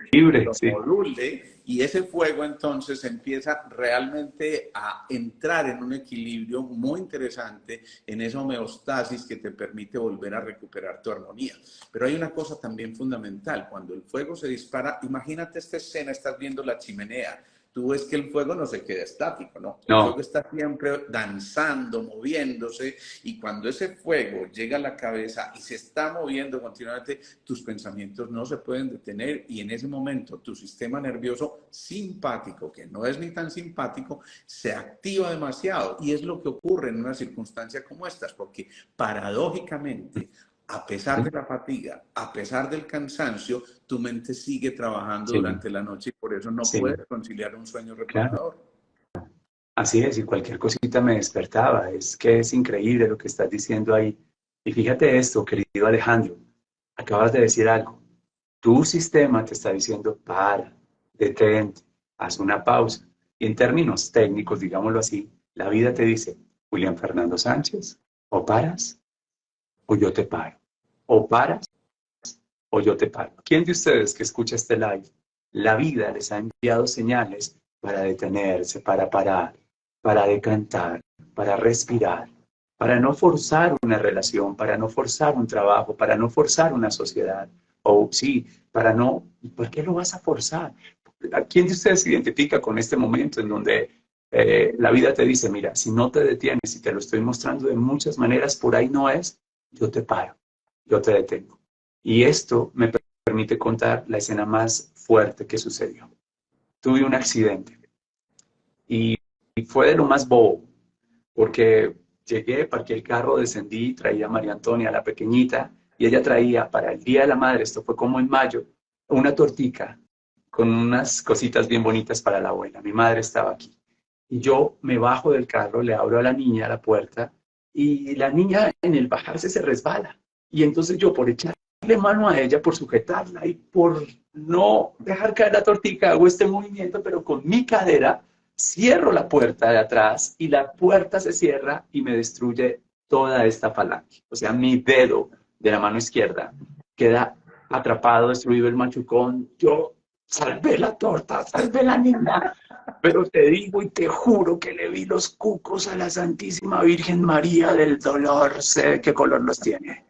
equilibre, lo sí, module y ese fuego entonces empieza realmente a entrar en un equilibrio muy interesante en esa homeostasis que te permite volver a recuperar tu armonía. Pero hay una cosa también fundamental, cuando el fuego se dispara, imagínate esta escena, estás viendo la chimenea, tú ves que el fuego no se queda estático, ¿no? El fuego no, está siempre danzando, moviéndose, y cuando ese fuego llega a la cabeza y se está moviendo continuamente, tus pensamientos no se pueden detener y en ese momento tu sistema nervioso simpático, que no es ni tan simpático, se activa demasiado y es lo que ocurre en una circunstancia como estas, porque paradójicamente, a pesar de la fatiga, a pesar del cansancio, tu mente sigue trabajando sí, durante la noche y por eso no sí, puedes conciliar un sueño claro. reparador. Así es, y cualquier cosita me despertaba. Es que es increíble lo que estás diciendo ahí. Y fíjate esto, querido Alejandro, acabas de decir algo. Tu sistema te está diciendo, para, detente, haz una pausa. Y en términos técnicos, digámoslo así, la vida te dice, William Fernando Sánchez, o paras o yo te paro. O paras o yo te paro. ¿Quién de ustedes que escucha este live, la vida les ha enviado señales para detenerse, para parar, para decantar, para respirar, para no forzar una relación, para no forzar un trabajo, para no forzar una sociedad? O sí, para no, ¿por qué lo vas a forzar? ¿A quién de ustedes se identifica con este momento en donde la vida te dice, mira, si no te detienes y te lo estoy mostrando de muchas maneras, por ahí no es, yo te paro, yo te detengo? Y esto me permite contar la escena más fuerte que sucedió. Tuve un accidente y fue de lo más bobo, porque llegué, parqué el carro, descendí, traía a María Antonia, la pequeñita, y ella traía para el Día de la Madre, esto fue como en mayo, una tortica con unas cositas bien bonitas para la abuela. Mi madre estaba aquí. Y yo me bajo del carro, le abro a la niña la puerta, y la niña en el bajarse se resbala. Y entonces yo, por echarle mano a ella, por sujetarla y por no dejar caer la tortica, hago este movimiento, pero con mi cadera cierro la puerta de atrás y la puerta se cierra y me destruye toda esta falange. O sea, mi dedo de la mano izquierda queda atrapado, destruido el machucón. Yo salvé la torta, salvé la niña. Pero te digo y te juro que le vi los cucos a la Santísima Virgen María del dolor. Sé qué color los tiene.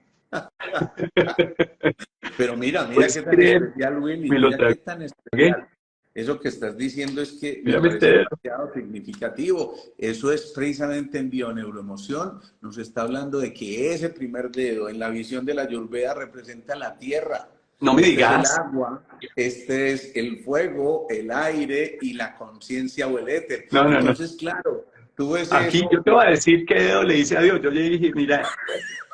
Pero mira, mira Pues qué tan creer, especial, Willy, me lo mira qué tragué. tan especial. Eso que estás diciendo es que me Mírame parece este dedo. demasiado significativo. Eso es precisamente en bioneuroemoción. Nos está hablando de que ese primer dedo en la visión de la Ayurveda representa la tierra. No me Este es el digas. agua, este es el fuego, el aire y la conciencia o el éter. No, no, no. Entonces, claro, tú ves Aquí yo eso te y voy a decir qué dedo le hice a Dios. Yo le dije, mira,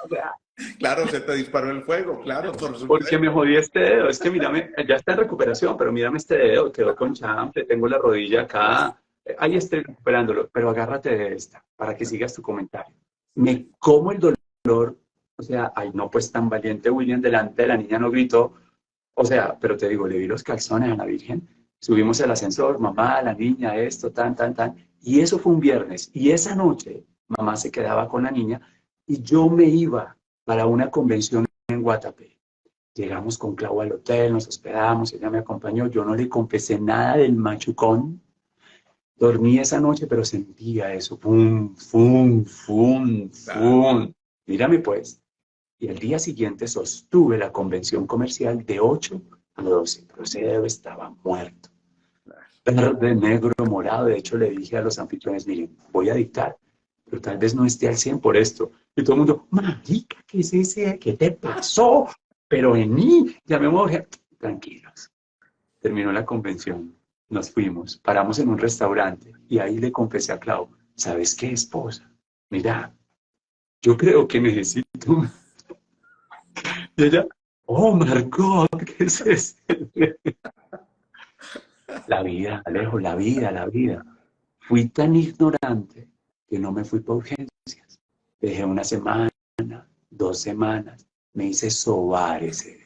o sea, claro, se te disparó el fuego, claro, por porque me supuesto. jodí este dedo. Es que mírame, ya está en recuperación, pero mírame este dedo, quedó con chample, tengo la rodilla acá. Ahí estoy recuperándolo, pero agárrate de esta para que sigas tu comentario. Me como el dolor, o sea, ay, no, pues tan valiente William delante de la niña no gritó. O sea, pero te digo, le vi los calzones a la Virgen, subimos el ascensor, mamá, la niña, esto, tan, tan, tan. Y eso fue un viernes. Y esa noche, mamá se quedaba con la niña y yo me iba para una convención en Guatapé. Llegamos con Clau al hotel, nos hospedamos, ella me acompañó, yo no le confesé nada del machucón. Dormí esa noche, pero sentía eso, fum, fum, fum, Claro, fum. Mírame pues. Y al día siguiente sostuve la convención comercial de 8 a 12, pero ese dedo estaba muerto. claro. Verde, negro, morado. De hecho, le dije a los anfitriones, miren, voy a dictar, pero tal vez no esté al 100 por esto. Y todo el mundo, marica, ¿qué es ese? ¿Qué te pasó? Pero vení, llamemos a... Tranquilos. Terminó la convención, nos fuimos, paramos en un restaurante y ahí le confesé a Clau, ¿sabes qué, esposa? Mira, yo creo que necesito... Y ella, oh, Margot, ¿qué es esto? La vida, Alejo, la vida, la vida. Fui tan ignorante que no me fui por urgencias. Dejé una semana, 2 semanas, me hice sobar ese.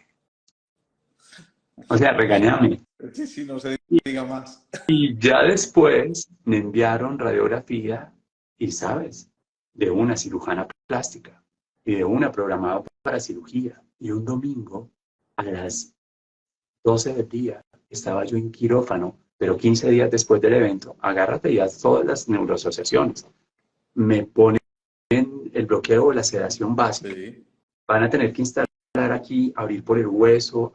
O sea, regañame. Sí, sí, no se diga más. Y ya después me enviaron radiografía y, ¿sabes? De una cirujana plástica y de una programada para cirugía. Y un domingo a las 12 del día estaba yo en quirófano, pero 15 días después del evento, agárrate ya todas las neuroasociaciones. Me ponen el bloqueo o la sedación básica. Sí. Van a tener que instalar aquí, abrir por el hueso,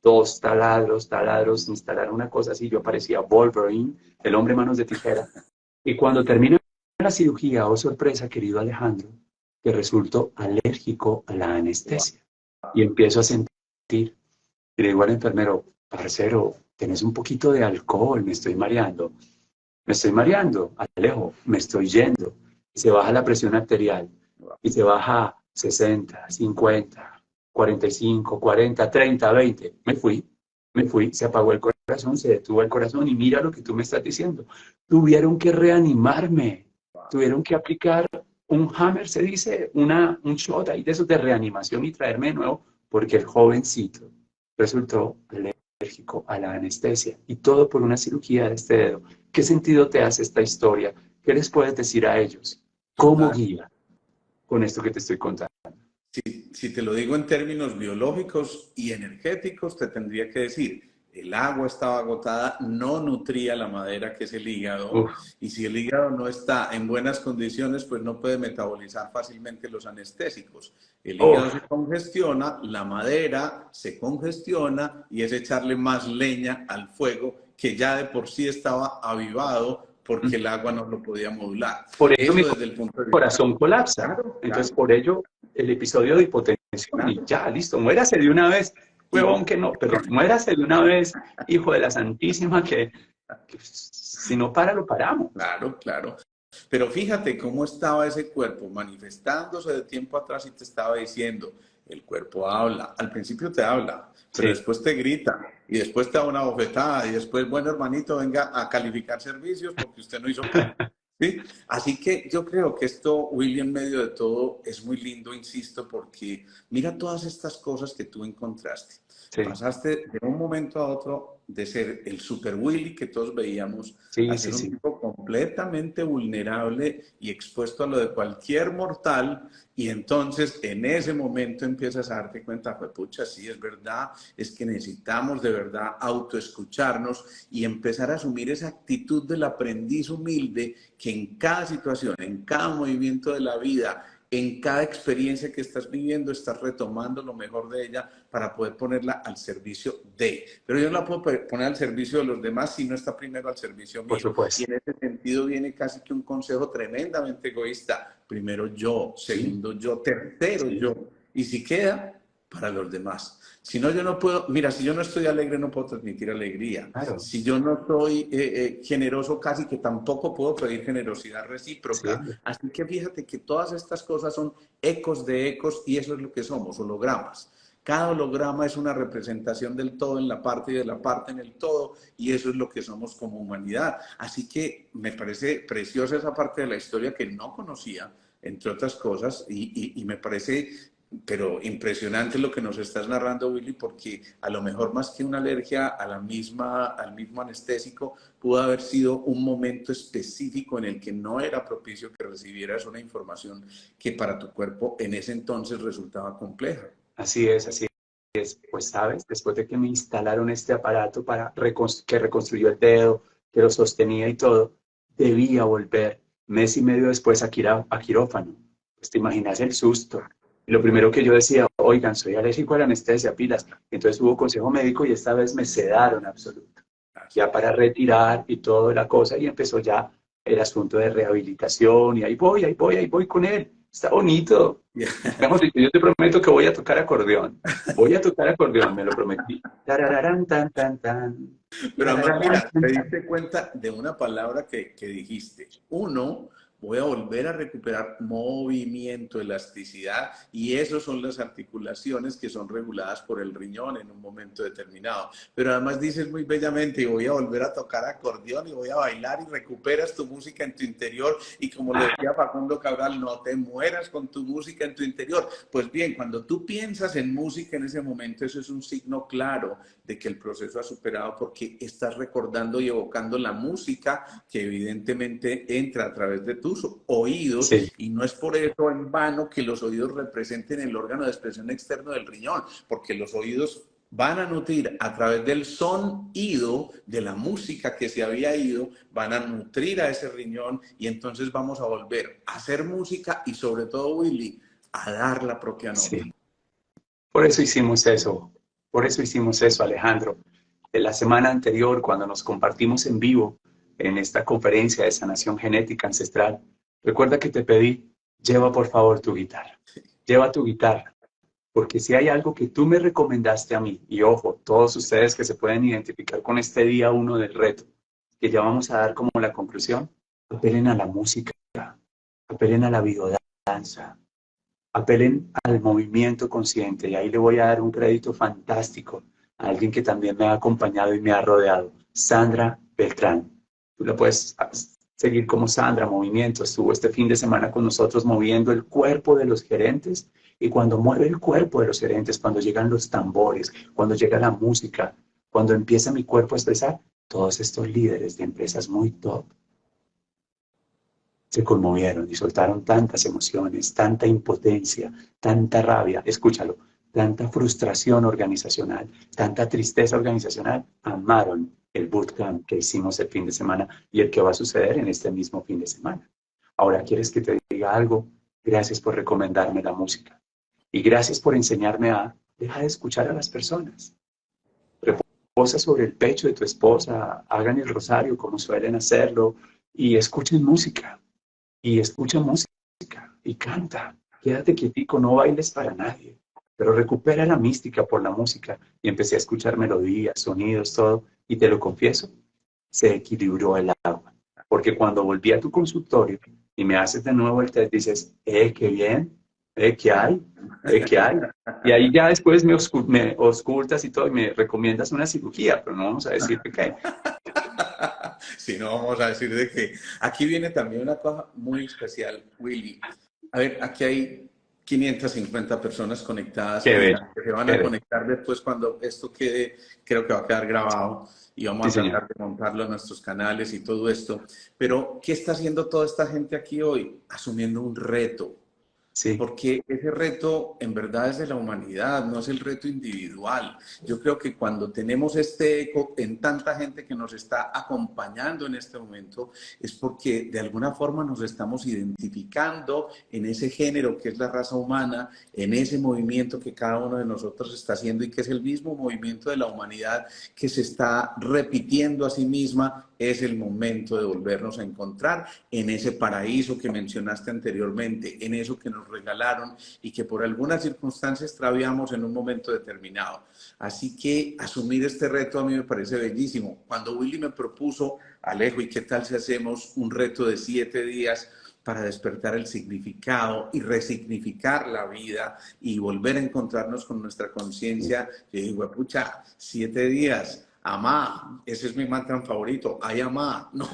2 taladros, taladros, instalar una cosa así. Yo parecía Wolverine, el hombre manos de tijera. Y cuando termine la cirugía, oh sorpresa, querido Alejandro, que resultó alérgico a la anestesia. Y empiezo a sentir, y le digo al enfermero, parcero, tenés un poquito de alcohol, me estoy mareando, Alejo, me estoy yendo. Y se baja la presión arterial y se baja a 60, 50, 45, 40, 30, 20. Me fui, se apagó el corazón, se detuvo el corazón y mira lo que tú me estás diciendo. Tuvieron que reanimarme, tuvieron que aplicar un hammer, se dice, un shot ahí de esos de reanimación y traerme de nuevo porque el jovencito resultó alérgico a la anestesia y todo por una cirugía de este dedo. ¿Qué sentido te hace esta historia? ¿Qué les puedes decir a ellos? ¿Cómo Total. guía con esto que te estoy contando? Si te lo digo en términos biológicos y energéticos, te tendría que decir, el agua estaba agotada, no nutría la madera que es el hígado, Uf, y si el hígado no está en buenas condiciones, pues no puede metabolizar fácilmente los anestésicos. El hígado uf. se congestiona, la madera se congestiona y es echarle más leña al fuego que ya de por sí estaba avivado porque el agua no lo podía modular. Por eso mi Eso desde el punto de vista. corazón colapsa. Claro, Entonces, claro, por ello, el episodio de hipotensión y claro. ya, listo, muérase de una vez, Y, huevón que no, pero muérase de una vez, hijo de la Santísima, que si no para, lo paramos. claro, claro. Pero fíjate cómo estaba ese cuerpo manifestándose de tiempo atrás y te estaba diciendo, el cuerpo habla, al principio te habla, pero Sí, después te grita y después te da una bofetada y después, bueno, hermanito, venga a calificar servicios porque usted no hizo caso. ¿Sí? Así que yo creo que esto, William, en medio de todo, es muy lindo, insisto, porque mira todas estas cosas que tú encontraste. sí, Pasaste de un momento a otro de ser el super Willy que todos veíamos a sí, sí, ser un sí. tipo completamente vulnerable y expuesto a lo de cualquier mortal. Y entonces en ese momento empiezas a darte cuenta, pues pucha, sí, es verdad, es que necesitamos de verdad autoescucharnos y empezar a asumir esa actitud del aprendiz humilde que en cada situación, en cada movimiento de la vida, en cada experiencia que estás viviendo, estás retomando lo mejor de ella para poder ponerla al servicio de. Pero yo no la puedo poner al servicio de los demás si no está primero al servicio Por mío. Y supuesto. en ese sentido viene casi que un consejo tremendamente egoísta. Primero yo, Sí, segundo yo, tercero sí, yo. Y si queda, para los demás. Si no, yo no puedo, mira, si yo no estoy alegre, no puedo transmitir alegría. claro. Si yo no soy generoso, casi que tampoco puedo pedir generosidad recíproca. Sí, Así que fíjate que todas estas cosas son ecos de ecos y eso es lo que somos, hologramas. Cada holograma es una representación del todo en la parte y de la parte en el todo, y eso es lo que somos como humanidad. Así que me parece preciosa esa parte de la historia que no conocía, entre otras cosas, y me parece, pero impresionante lo que nos estás narrando, Willy, porque a lo mejor más que una alergia a al mismo anestésico, pudo haber sido un momento específico en el que no era propicio que recibieras una información que para tu cuerpo en ese entonces resultaba compleja. así es, así es. Pues sabes, después de que me instalaron este aparato que reconstruyó el dedo, que lo sostenía y todo, debía volver mes y medio después a quirófano. Pues te imaginas el susto. Y lo primero que yo decía, oigan, soy alérgico a la anestesia, pilas. Entonces hubo consejo médico y esta vez me sedaron absoluto. Ya para retirar y toda la cosa, y empezó ya el asunto de rehabilitación, y ahí voy con él. Está bonito. Mejor dicho, yo te prometo que voy a tocar acordeón. Voy a tocar acordeón, me lo prometí. Tarararán, tan, tan, tan. Pero además, Tarararán, mira, te tan, tan. diste cuenta de una palabra que dijiste. Uno, voy a volver a recuperar movimiento, elasticidad, y eso son las articulaciones que son reguladas por el riñón en un momento determinado. Pero además dices muy bellamente, y voy a volver a tocar acordeón y voy a bailar y recuperas tu música en tu interior. Y como lo decía Facundo Cabral, no te mueras con tu música en tu interior. Pues bien, cuando tú piensas en música en ese momento, eso es un signo claro de que el proceso ha superado porque estás recordando y evocando la música que evidentemente entra a través de tus oídos, Sí, y no es por eso en vano que los oídos representen el órgano de expresión externo del riñón, porque los oídos van a nutrir a través del sonido de la música que se había ido, van a nutrir a ese riñón, y entonces vamos a volver a hacer música y sobre todo, Willy, a dar la propia nota. sí. Por eso hicimos eso. Por eso hicimos eso, Alejandro. En la semana anterior, cuando nos compartimos en vivo en esta conferencia de sanación genética ancestral, recuerda que te pedí, lleva por favor tu guitarra. Lleva tu guitarra. Porque si hay algo que tú me recomendaste a mí, y ojo, todos ustedes que se pueden identificar con este día uno del reto, que ya vamos a dar como la conclusión, apelen a la música, apelen a la biodanza, apelen al movimiento consciente. Y ahí le voy a dar un crédito fantástico a alguien que también me ha acompañado y me ha rodeado, Sandra Beltrán. Tú la puedes seguir como Sandra Movimiento. Estuvo este fin de semana con nosotros moviendo el cuerpo de los gerentes. Y cuando mueve el cuerpo de los gerentes, cuando llegan los tambores, cuando llega la música, cuando empieza mi cuerpo a expresar, todos estos líderes de empresas muy top se conmovieron y soltaron tantas emociones, tanta impotencia, tanta rabia, escúchalo, tanta frustración organizacional, tanta tristeza organizacional, amaron el bootcamp que hicimos el fin de semana y el que va a suceder en este mismo fin de semana. Ahora, ¿quieres que te diga algo? Gracias por recomendarme la música y gracias por enseñarme a dejar de escuchar a las personas. Reposa sobre el pecho de tu esposa, hagan el rosario como suelen hacerlo y escuchen música y escucha música y canta. Quédate quietico, no bailes para nadie, pero recupera la mística por la música. Y empecé a escuchar melodías, sonidos, todo, y te lo confieso, se equilibró el agua. Porque cuando volví a tu consultorio y me haces de nuevo el test, dices, qué bien, qué hay, qué hay. Y ahí ya después me auscultas y todo, y me recomiendas una cirugía, pero no vamos a decir que qué. Si no, vamos a decir de que aquí viene también una cosa muy especial, Willy. A ver, aquí hay 550 personas conectadas Qué y bello, las que se van qué a bello. conectar después cuando esto quede, creo que va a quedar grabado y vamos Sí, a señor. tratar de montarlo en nuestros canales y todo esto. Pero, ¿qué está haciendo toda esta gente aquí hoy? Asumiendo un reto. Sí, porque ese reto en verdad es de la humanidad, no es el reto individual. Yo creo que cuando tenemos este eco en tanta gente que nos está acompañando en este momento, es porque de alguna forma nos estamos identificando en ese género que es la raza humana, en ese movimiento que cada uno de nosotros está haciendo y que es el mismo movimiento de la humanidad que se está repitiendo a sí misma. Es el momento de volvernos a encontrar en ese paraíso que mencionaste anteriormente, en eso que nos regalaron y que por algunas circunstancias extraviamos en un momento determinado. Así que asumir este reto a mí me parece bellísimo. Cuando Willy me propuso, Alejo, ¿y qué tal si hacemos un reto de 7 días para despertar el significado y resignificar la vida y volver a encontrarnos con nuestra conciencia? Yo digo, pucha, 7 días. Amá, ese es mi mantra favorito. Ay, amá. No.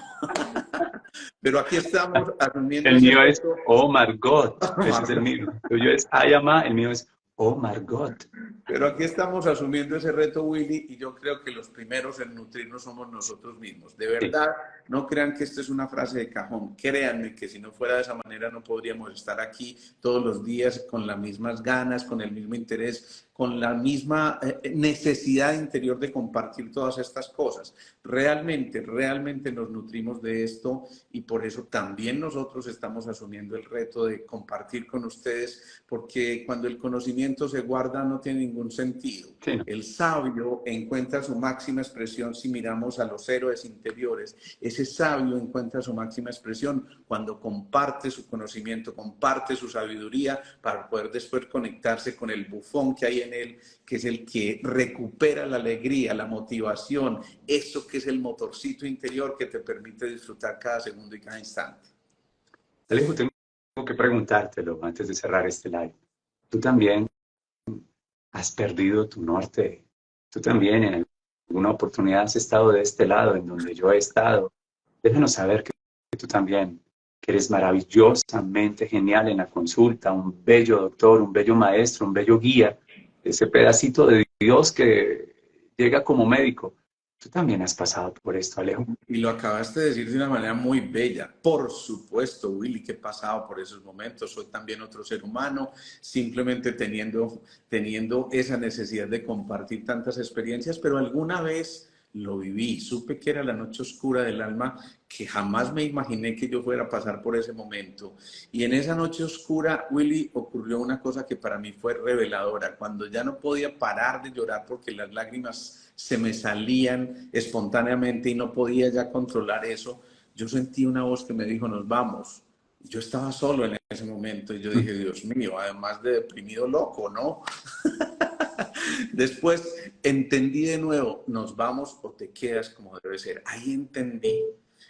Pero aquí estamos asumiendo el ese mío es reto. Oh Margot, ese es el mío. El tuyo es I am a, el mío es Oh Margot. Pero aquí estamos asumiendo ese reto, Willy, y yo creo que los primeros en nutrirnos somos nosotros mismos. De Sí, verdad, no crean que esto es una frase de cajón. Créanme que si no fuera de esa manera no podríamos estar aquí todos los días con las mismas ganas, con el mismo interés, con la misma necesidad interior de compartir todas estas cosas. Realmente nos nutrimos de esto y por eso también nosotros estamos asumiendo el reto de compartir con ustedes, porque cuando el conocimiento se guarda no tiene ningún sentido. sí, no. El sabio encuentra su máxima expresión si miramos a los héroes interiores. Ese sabio encuentra su máxima expresión cuando comparte su conocimiento, comparte su sabiduría para poder después conectarse con el bufón que hay en él, que es el que recupera la alegría, la motivación, eso que es el motorcito interior que te permite disfrutar cada segundo y cada instante. Alejo, tengo que preguntártelo antes de cerrar este live. Tú también has perdido tu norte. Tú también en alguna oportunidad has estado de este lado en donde yo he estado. Déjanos saber que tú también, que eres maravillosamente genial en la consulta, un bello doctor, un bello maestro, un bello guía, ese pedacito de Dios que llega como médico. Tú también has pasado por esto, Alejo. Y lo acabaste de decir de una manera muy bella. Por supuesto, Willy, que he pasado por esos momentos. Soy también otro ser humano, simplemente teniendo esa necesidad de compartir tantas experiencias, pero alguna vez lo viví. Supe que era la noche oscura del alma, que jamás me imaginé que yo fuera a pasar por ese momento. Y en esa noche oscura, Willy, ocurrió una cosa que para mí fue reveladora. Cuando ya no podía parar de llorar porque las lágrimas se me salían espontáneamente y no podía ya controlar eso, yo sentí una voz que me dijo, nos vamos. Yo estaba solo en ese momento y yo dije, Dios mío, además de deprimido loco, ¿no? Después entendí de nuevo, nos vamos o te quedas como debe ser. Ahí entendí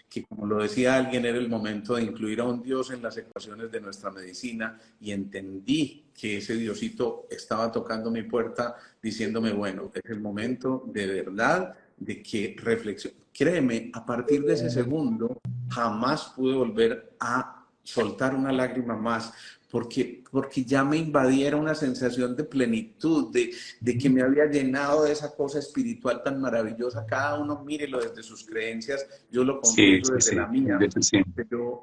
que, como lo decía alguien, era el momento de incluir a un Dios en las ecuaciones de nuestra medicina y entendí que ese Diosito estaba tocando mi puerta diciéndome, bueno, es el momento de verdad de que reflexione. Créeme, a partir de ese segundo jamás pude volver a soltar una lágrima más, porque ya me invadiera una sensación de plenitud, de que me había llenado de esa cosa espiritual tan maravillosa. Cada uno mírelo desde sus creencias, yo lo Sí, confieso sí, desde la sí, mía, sí.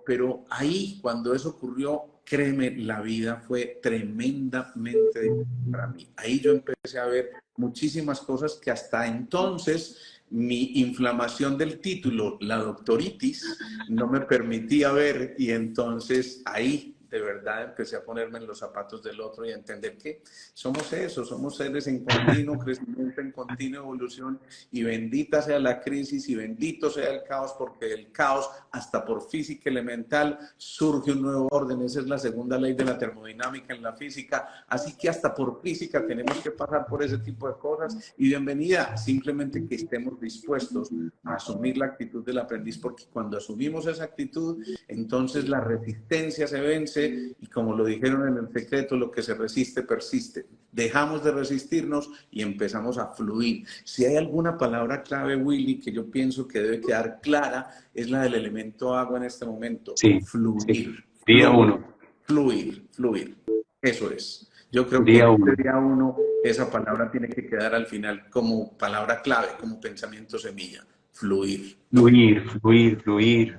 pero ahí, cuando eso ocurrió, créeme, la vida fue tremendamente difícil para mí. Ahí yo empecé a ver muchísimas cosas que hasta entonces mi inflamación del título, la doctoritis, no me permitía ver, y entonces ahí de verdad empecé a ponerme en los zapatos del otro y a entender que somos eso, somos seres en continuo crecimiento, en continua evolución, y bendita sea la crisis y bendito sea el caos, porque del caos, hasta por física elemental, surge un nuevo orden. Esa es la segunda ley de la termodinámica en la física, así que hasta por física tenemos que pasar por ese tipo de cosas, y bienvenida, simplemente que estemos dispuestos a asumir la actitud del aprendiz, porque cuando asumimos esa actitud, entonces la resistencia se vence, y como lo dijeron en el secreto, lo que se resiste persiste. Dejamos de resistirnos y empezamos a fluir. Si hay alguna palabra clave, Willy, que yo pienso que debe quedar clara, es la del elemento agua en este momento. Sí, sí. Fluir, Día fluir, uno, fluir, fluir. Eso es. Yo creo que día en uno. este día uno esa palabra tiene que quedar al final como palabra clave, como pensamiento semilla. Fluir. Fluir, fluir, fluir,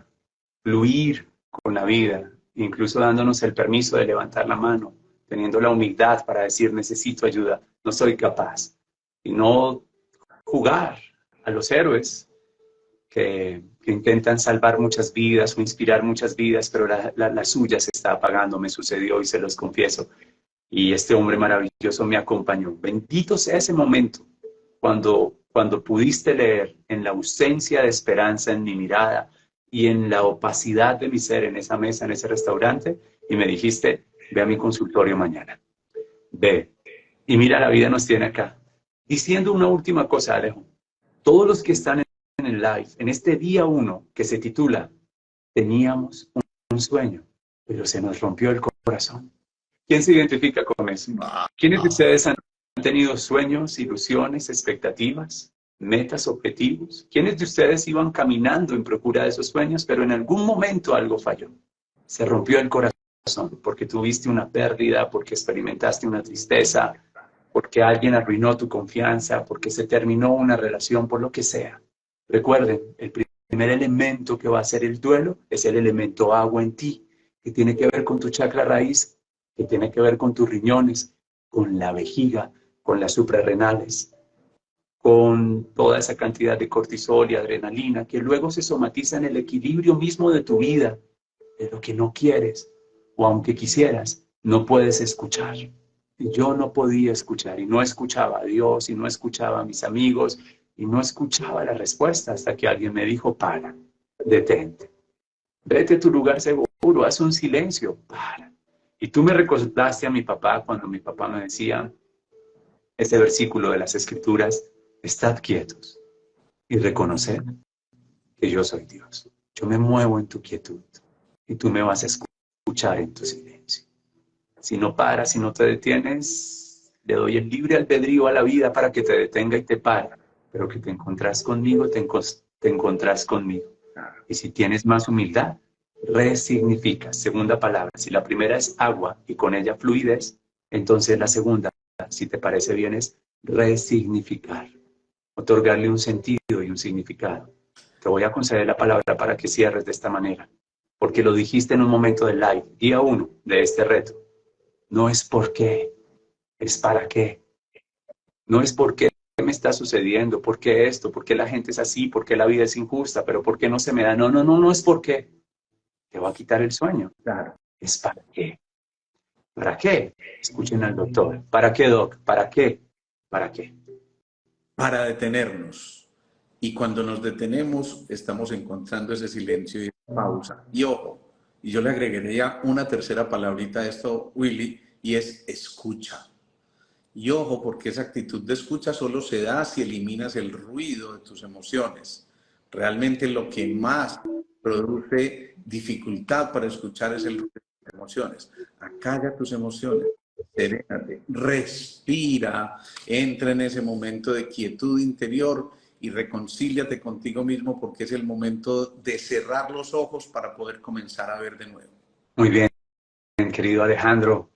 fluir con la vida. incluso dándonos el permiso de levantar la mano, teniendo la humildad para decir necesito ayuda, no soy capaz. Y no jugar a los héroes que intentan salvar muchas vidas o inspirar muchas vidas, pero la suya se está apagando, me sucedió y se los confieso. Y este hombre maravilloso me acompañó. Bendito sea ese momento cuando pudiste leer en la ausencia de esperanza en mi mirada y en la opacidad de mi ser en esa mesa, en ese restaurante, y me dijiste, ve a mi consultorio mañana. Ve. Y mira, la vida nos tiene acá. Diciendo una última cosa, Alejo. Todos los que están en el live, en este día 1 que se titula Teníamos un sueño, pero se nos rompió el corazón. ¿Quién se identifica con eso? ¿Quiénes de ustedes han tenido sueños, ilusiones, expectativas, metas, objetivos? ¿Quiénes de ustedes iban caminando en procura de esos sueños, pero en algún momento algo falló? Se rompió el corazón porque tuviste una pérdida, porque experimentaste una tristeza, porque alguien arruinó tu confianza, porque se terminó una relación, por lo que sea. Recuerden, el primer elemento que va a ser el duelo es el elemento agua en ti, que tiene que ver con tu chakra raíz, que tiene que ver con tus riñones, con la vejiga, con las suprarrenales, con toda esa cantidad de cortisol y adrenalina que luego se somatiza en el equilibrio mismo de tu vida, de lo que no quieres, o aunque quisieras, no puedes escuchar. Y yo no podía escuchar, y no escuchaba a Dios, y no escuchaba a mis amigos, y no escuchaba la respuesta hasta que alguien me dijo, para, detente, vete a tu lugar seguro, haz un silencio, para. Y tú me recordaste a mi papá cuando mi papá me decía este versículo de las Escrituras, estad quietos y reconoced que yo soy Dios. Yo me muevo en tu quietud y tú me vas a escuchar en tu silencio. Si no paras, si no te detienes, le doy el libre albedrío a la vida para que te detenga y te pare. Pero que te encontrás conmigo, te encontrás conmigo. Y si tienes más humildad, resignificas. Segunda palabra, si la primera es agua y con ella fluidez, entonces la segunda, si te parece bien, es resignificar. Otorgarle un sentido y un significado. Te voy a conceder la palabra para que cierres de esta manera, porque lo dijiste en un momento del live, día 1 de este reto. No es por qué, es para qué. No es por qué me está sucediendo, por qué esto, por qué la gente es así, por qué la vida es injusta, pero por qué no se me da. No, no, no, no es por qué. Te va a quitar el sueño. Claro. Es para qué. ¿Para qué? Escuchen al doctor. ¿Para qué, doc? ¿Para qué? ¿Para qué? Para detenernos. Y cuando nos detenemos, estamos encontrando ese silencio y esa pausa. Y ojo, y yo le agregaría una tercera palabrita a esto, Willy, y es escucha. Y ojo, porque esa actitud de escucha solo se da si eliminas el ruido de tus emociones. Realmente lo que más produce dificultad para escuchar es el ruido de tus emociones. Acalla tus emociones, serénate, respira, entra en ese momento de quietud interior y reconcíliate contigo mismo porque es el momento de cerrar los ojos para poder comenzar a ver de nuevo. Muy bien, querido Alejandro.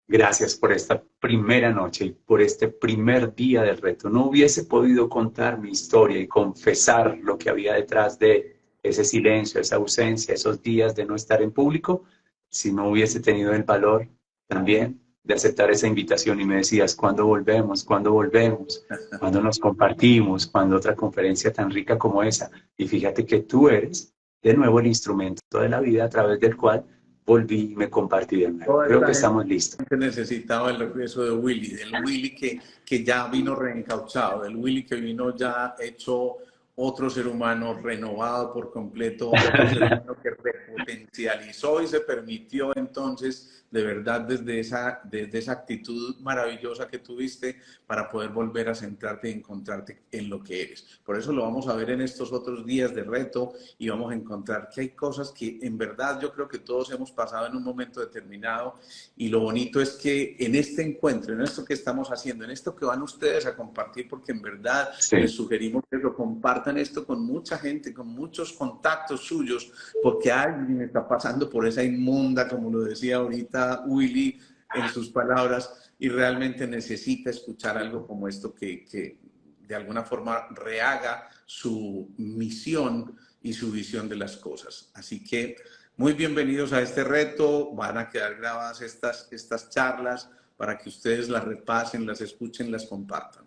Gracias por esta primera noche y por este primer día del reto. No hubiese podido contar mi historia y confesar lo que había detrás de ese silencio, esa ausencia, esos días de no estar en público, si no hubiese tenido el valor también de aceptar esa invitación y me decías, ¿cuándo volvemos? ¿Cuándo volvemos? ¿Cuándo nos compartimos? ¿Cuándo otra conferencia tan rica como esa? Y fíjate que tú eres de nuevo el instrumento de la vida a través del cual volví y me compartí de nuevo. Creo que estamos listos. Necesitaba el regreso de Willy, del Willy que ya vino reencauchado, del Willy que vino ya hecho otro ser humano renovado por completo, otro ser humano que repotencializó y se permitió entonces de verdad desde esa actitud maravillosa que tuviste para poder volver a centrarte y encontrarte en lo que eres. Por eso lo vamos a ver en estos otros días de reto y vamos a encontrar que hay cosas que en verdad yo creo que todos hemos pasado en un momento determinado y lo bonito es que en este encuentro, en esto que estamos haciendo, en esto que van ustedes a compartir, porque en verdad les sugerimos que lo compartan esto con mucha gente, con muchos contactos suyos, porque alguien está pasando por esa inmunda, como lo decía ahorita Willy en sus palabras, y realmente necesita escuchar algo como esto que de alguna forma rehaga su misión y su visión de las cosas. Así que muy bienvenidos a este reto. Van a quedar grabadas estas charlas para que ustedes las repasen, las escuchen, las compartan.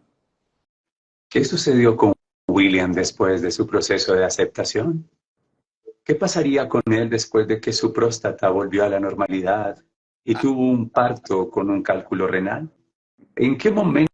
¿Qué sucedió con William después de su proceso de aceptación? ¿Qué pasaría con él después de que su próstata volvió a la normalidad y tuvo un parto con un cálculo renal? ¿En qué momento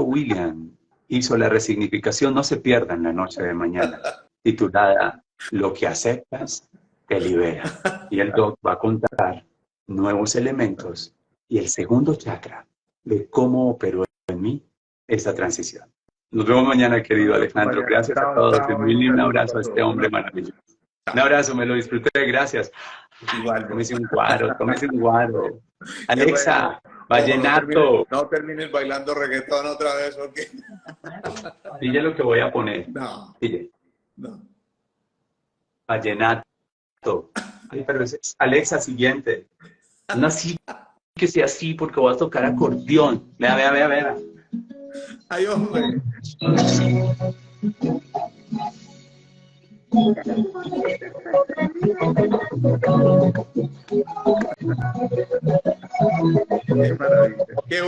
William hizo la resignificación? No se pierdan la noche de mañana, titulada Lo que aceptas te libera. Y el doc va a contar nuevos elementos y el segundo chakra de cómo operó en mí esta transición. Nos vemos mañana, querido Alejandro. Gracias a todos. Envíenle un abrazo a este hombre maravilloso. Un abrazo, me lo disfruté, gracias. Igual. Tómese un guaro, tómese un guaro. Alexa, vallenato. No termines bailando reggaetón otra vez, ¿ok? Pille lo que voy a poner. No. Pille. No. Vallenato. Ay, pero es Alexa, siguiente. No así, que sea así, porque voy a tocar acordeón. Vea. Ay, hombre. Qué maravilla. Qué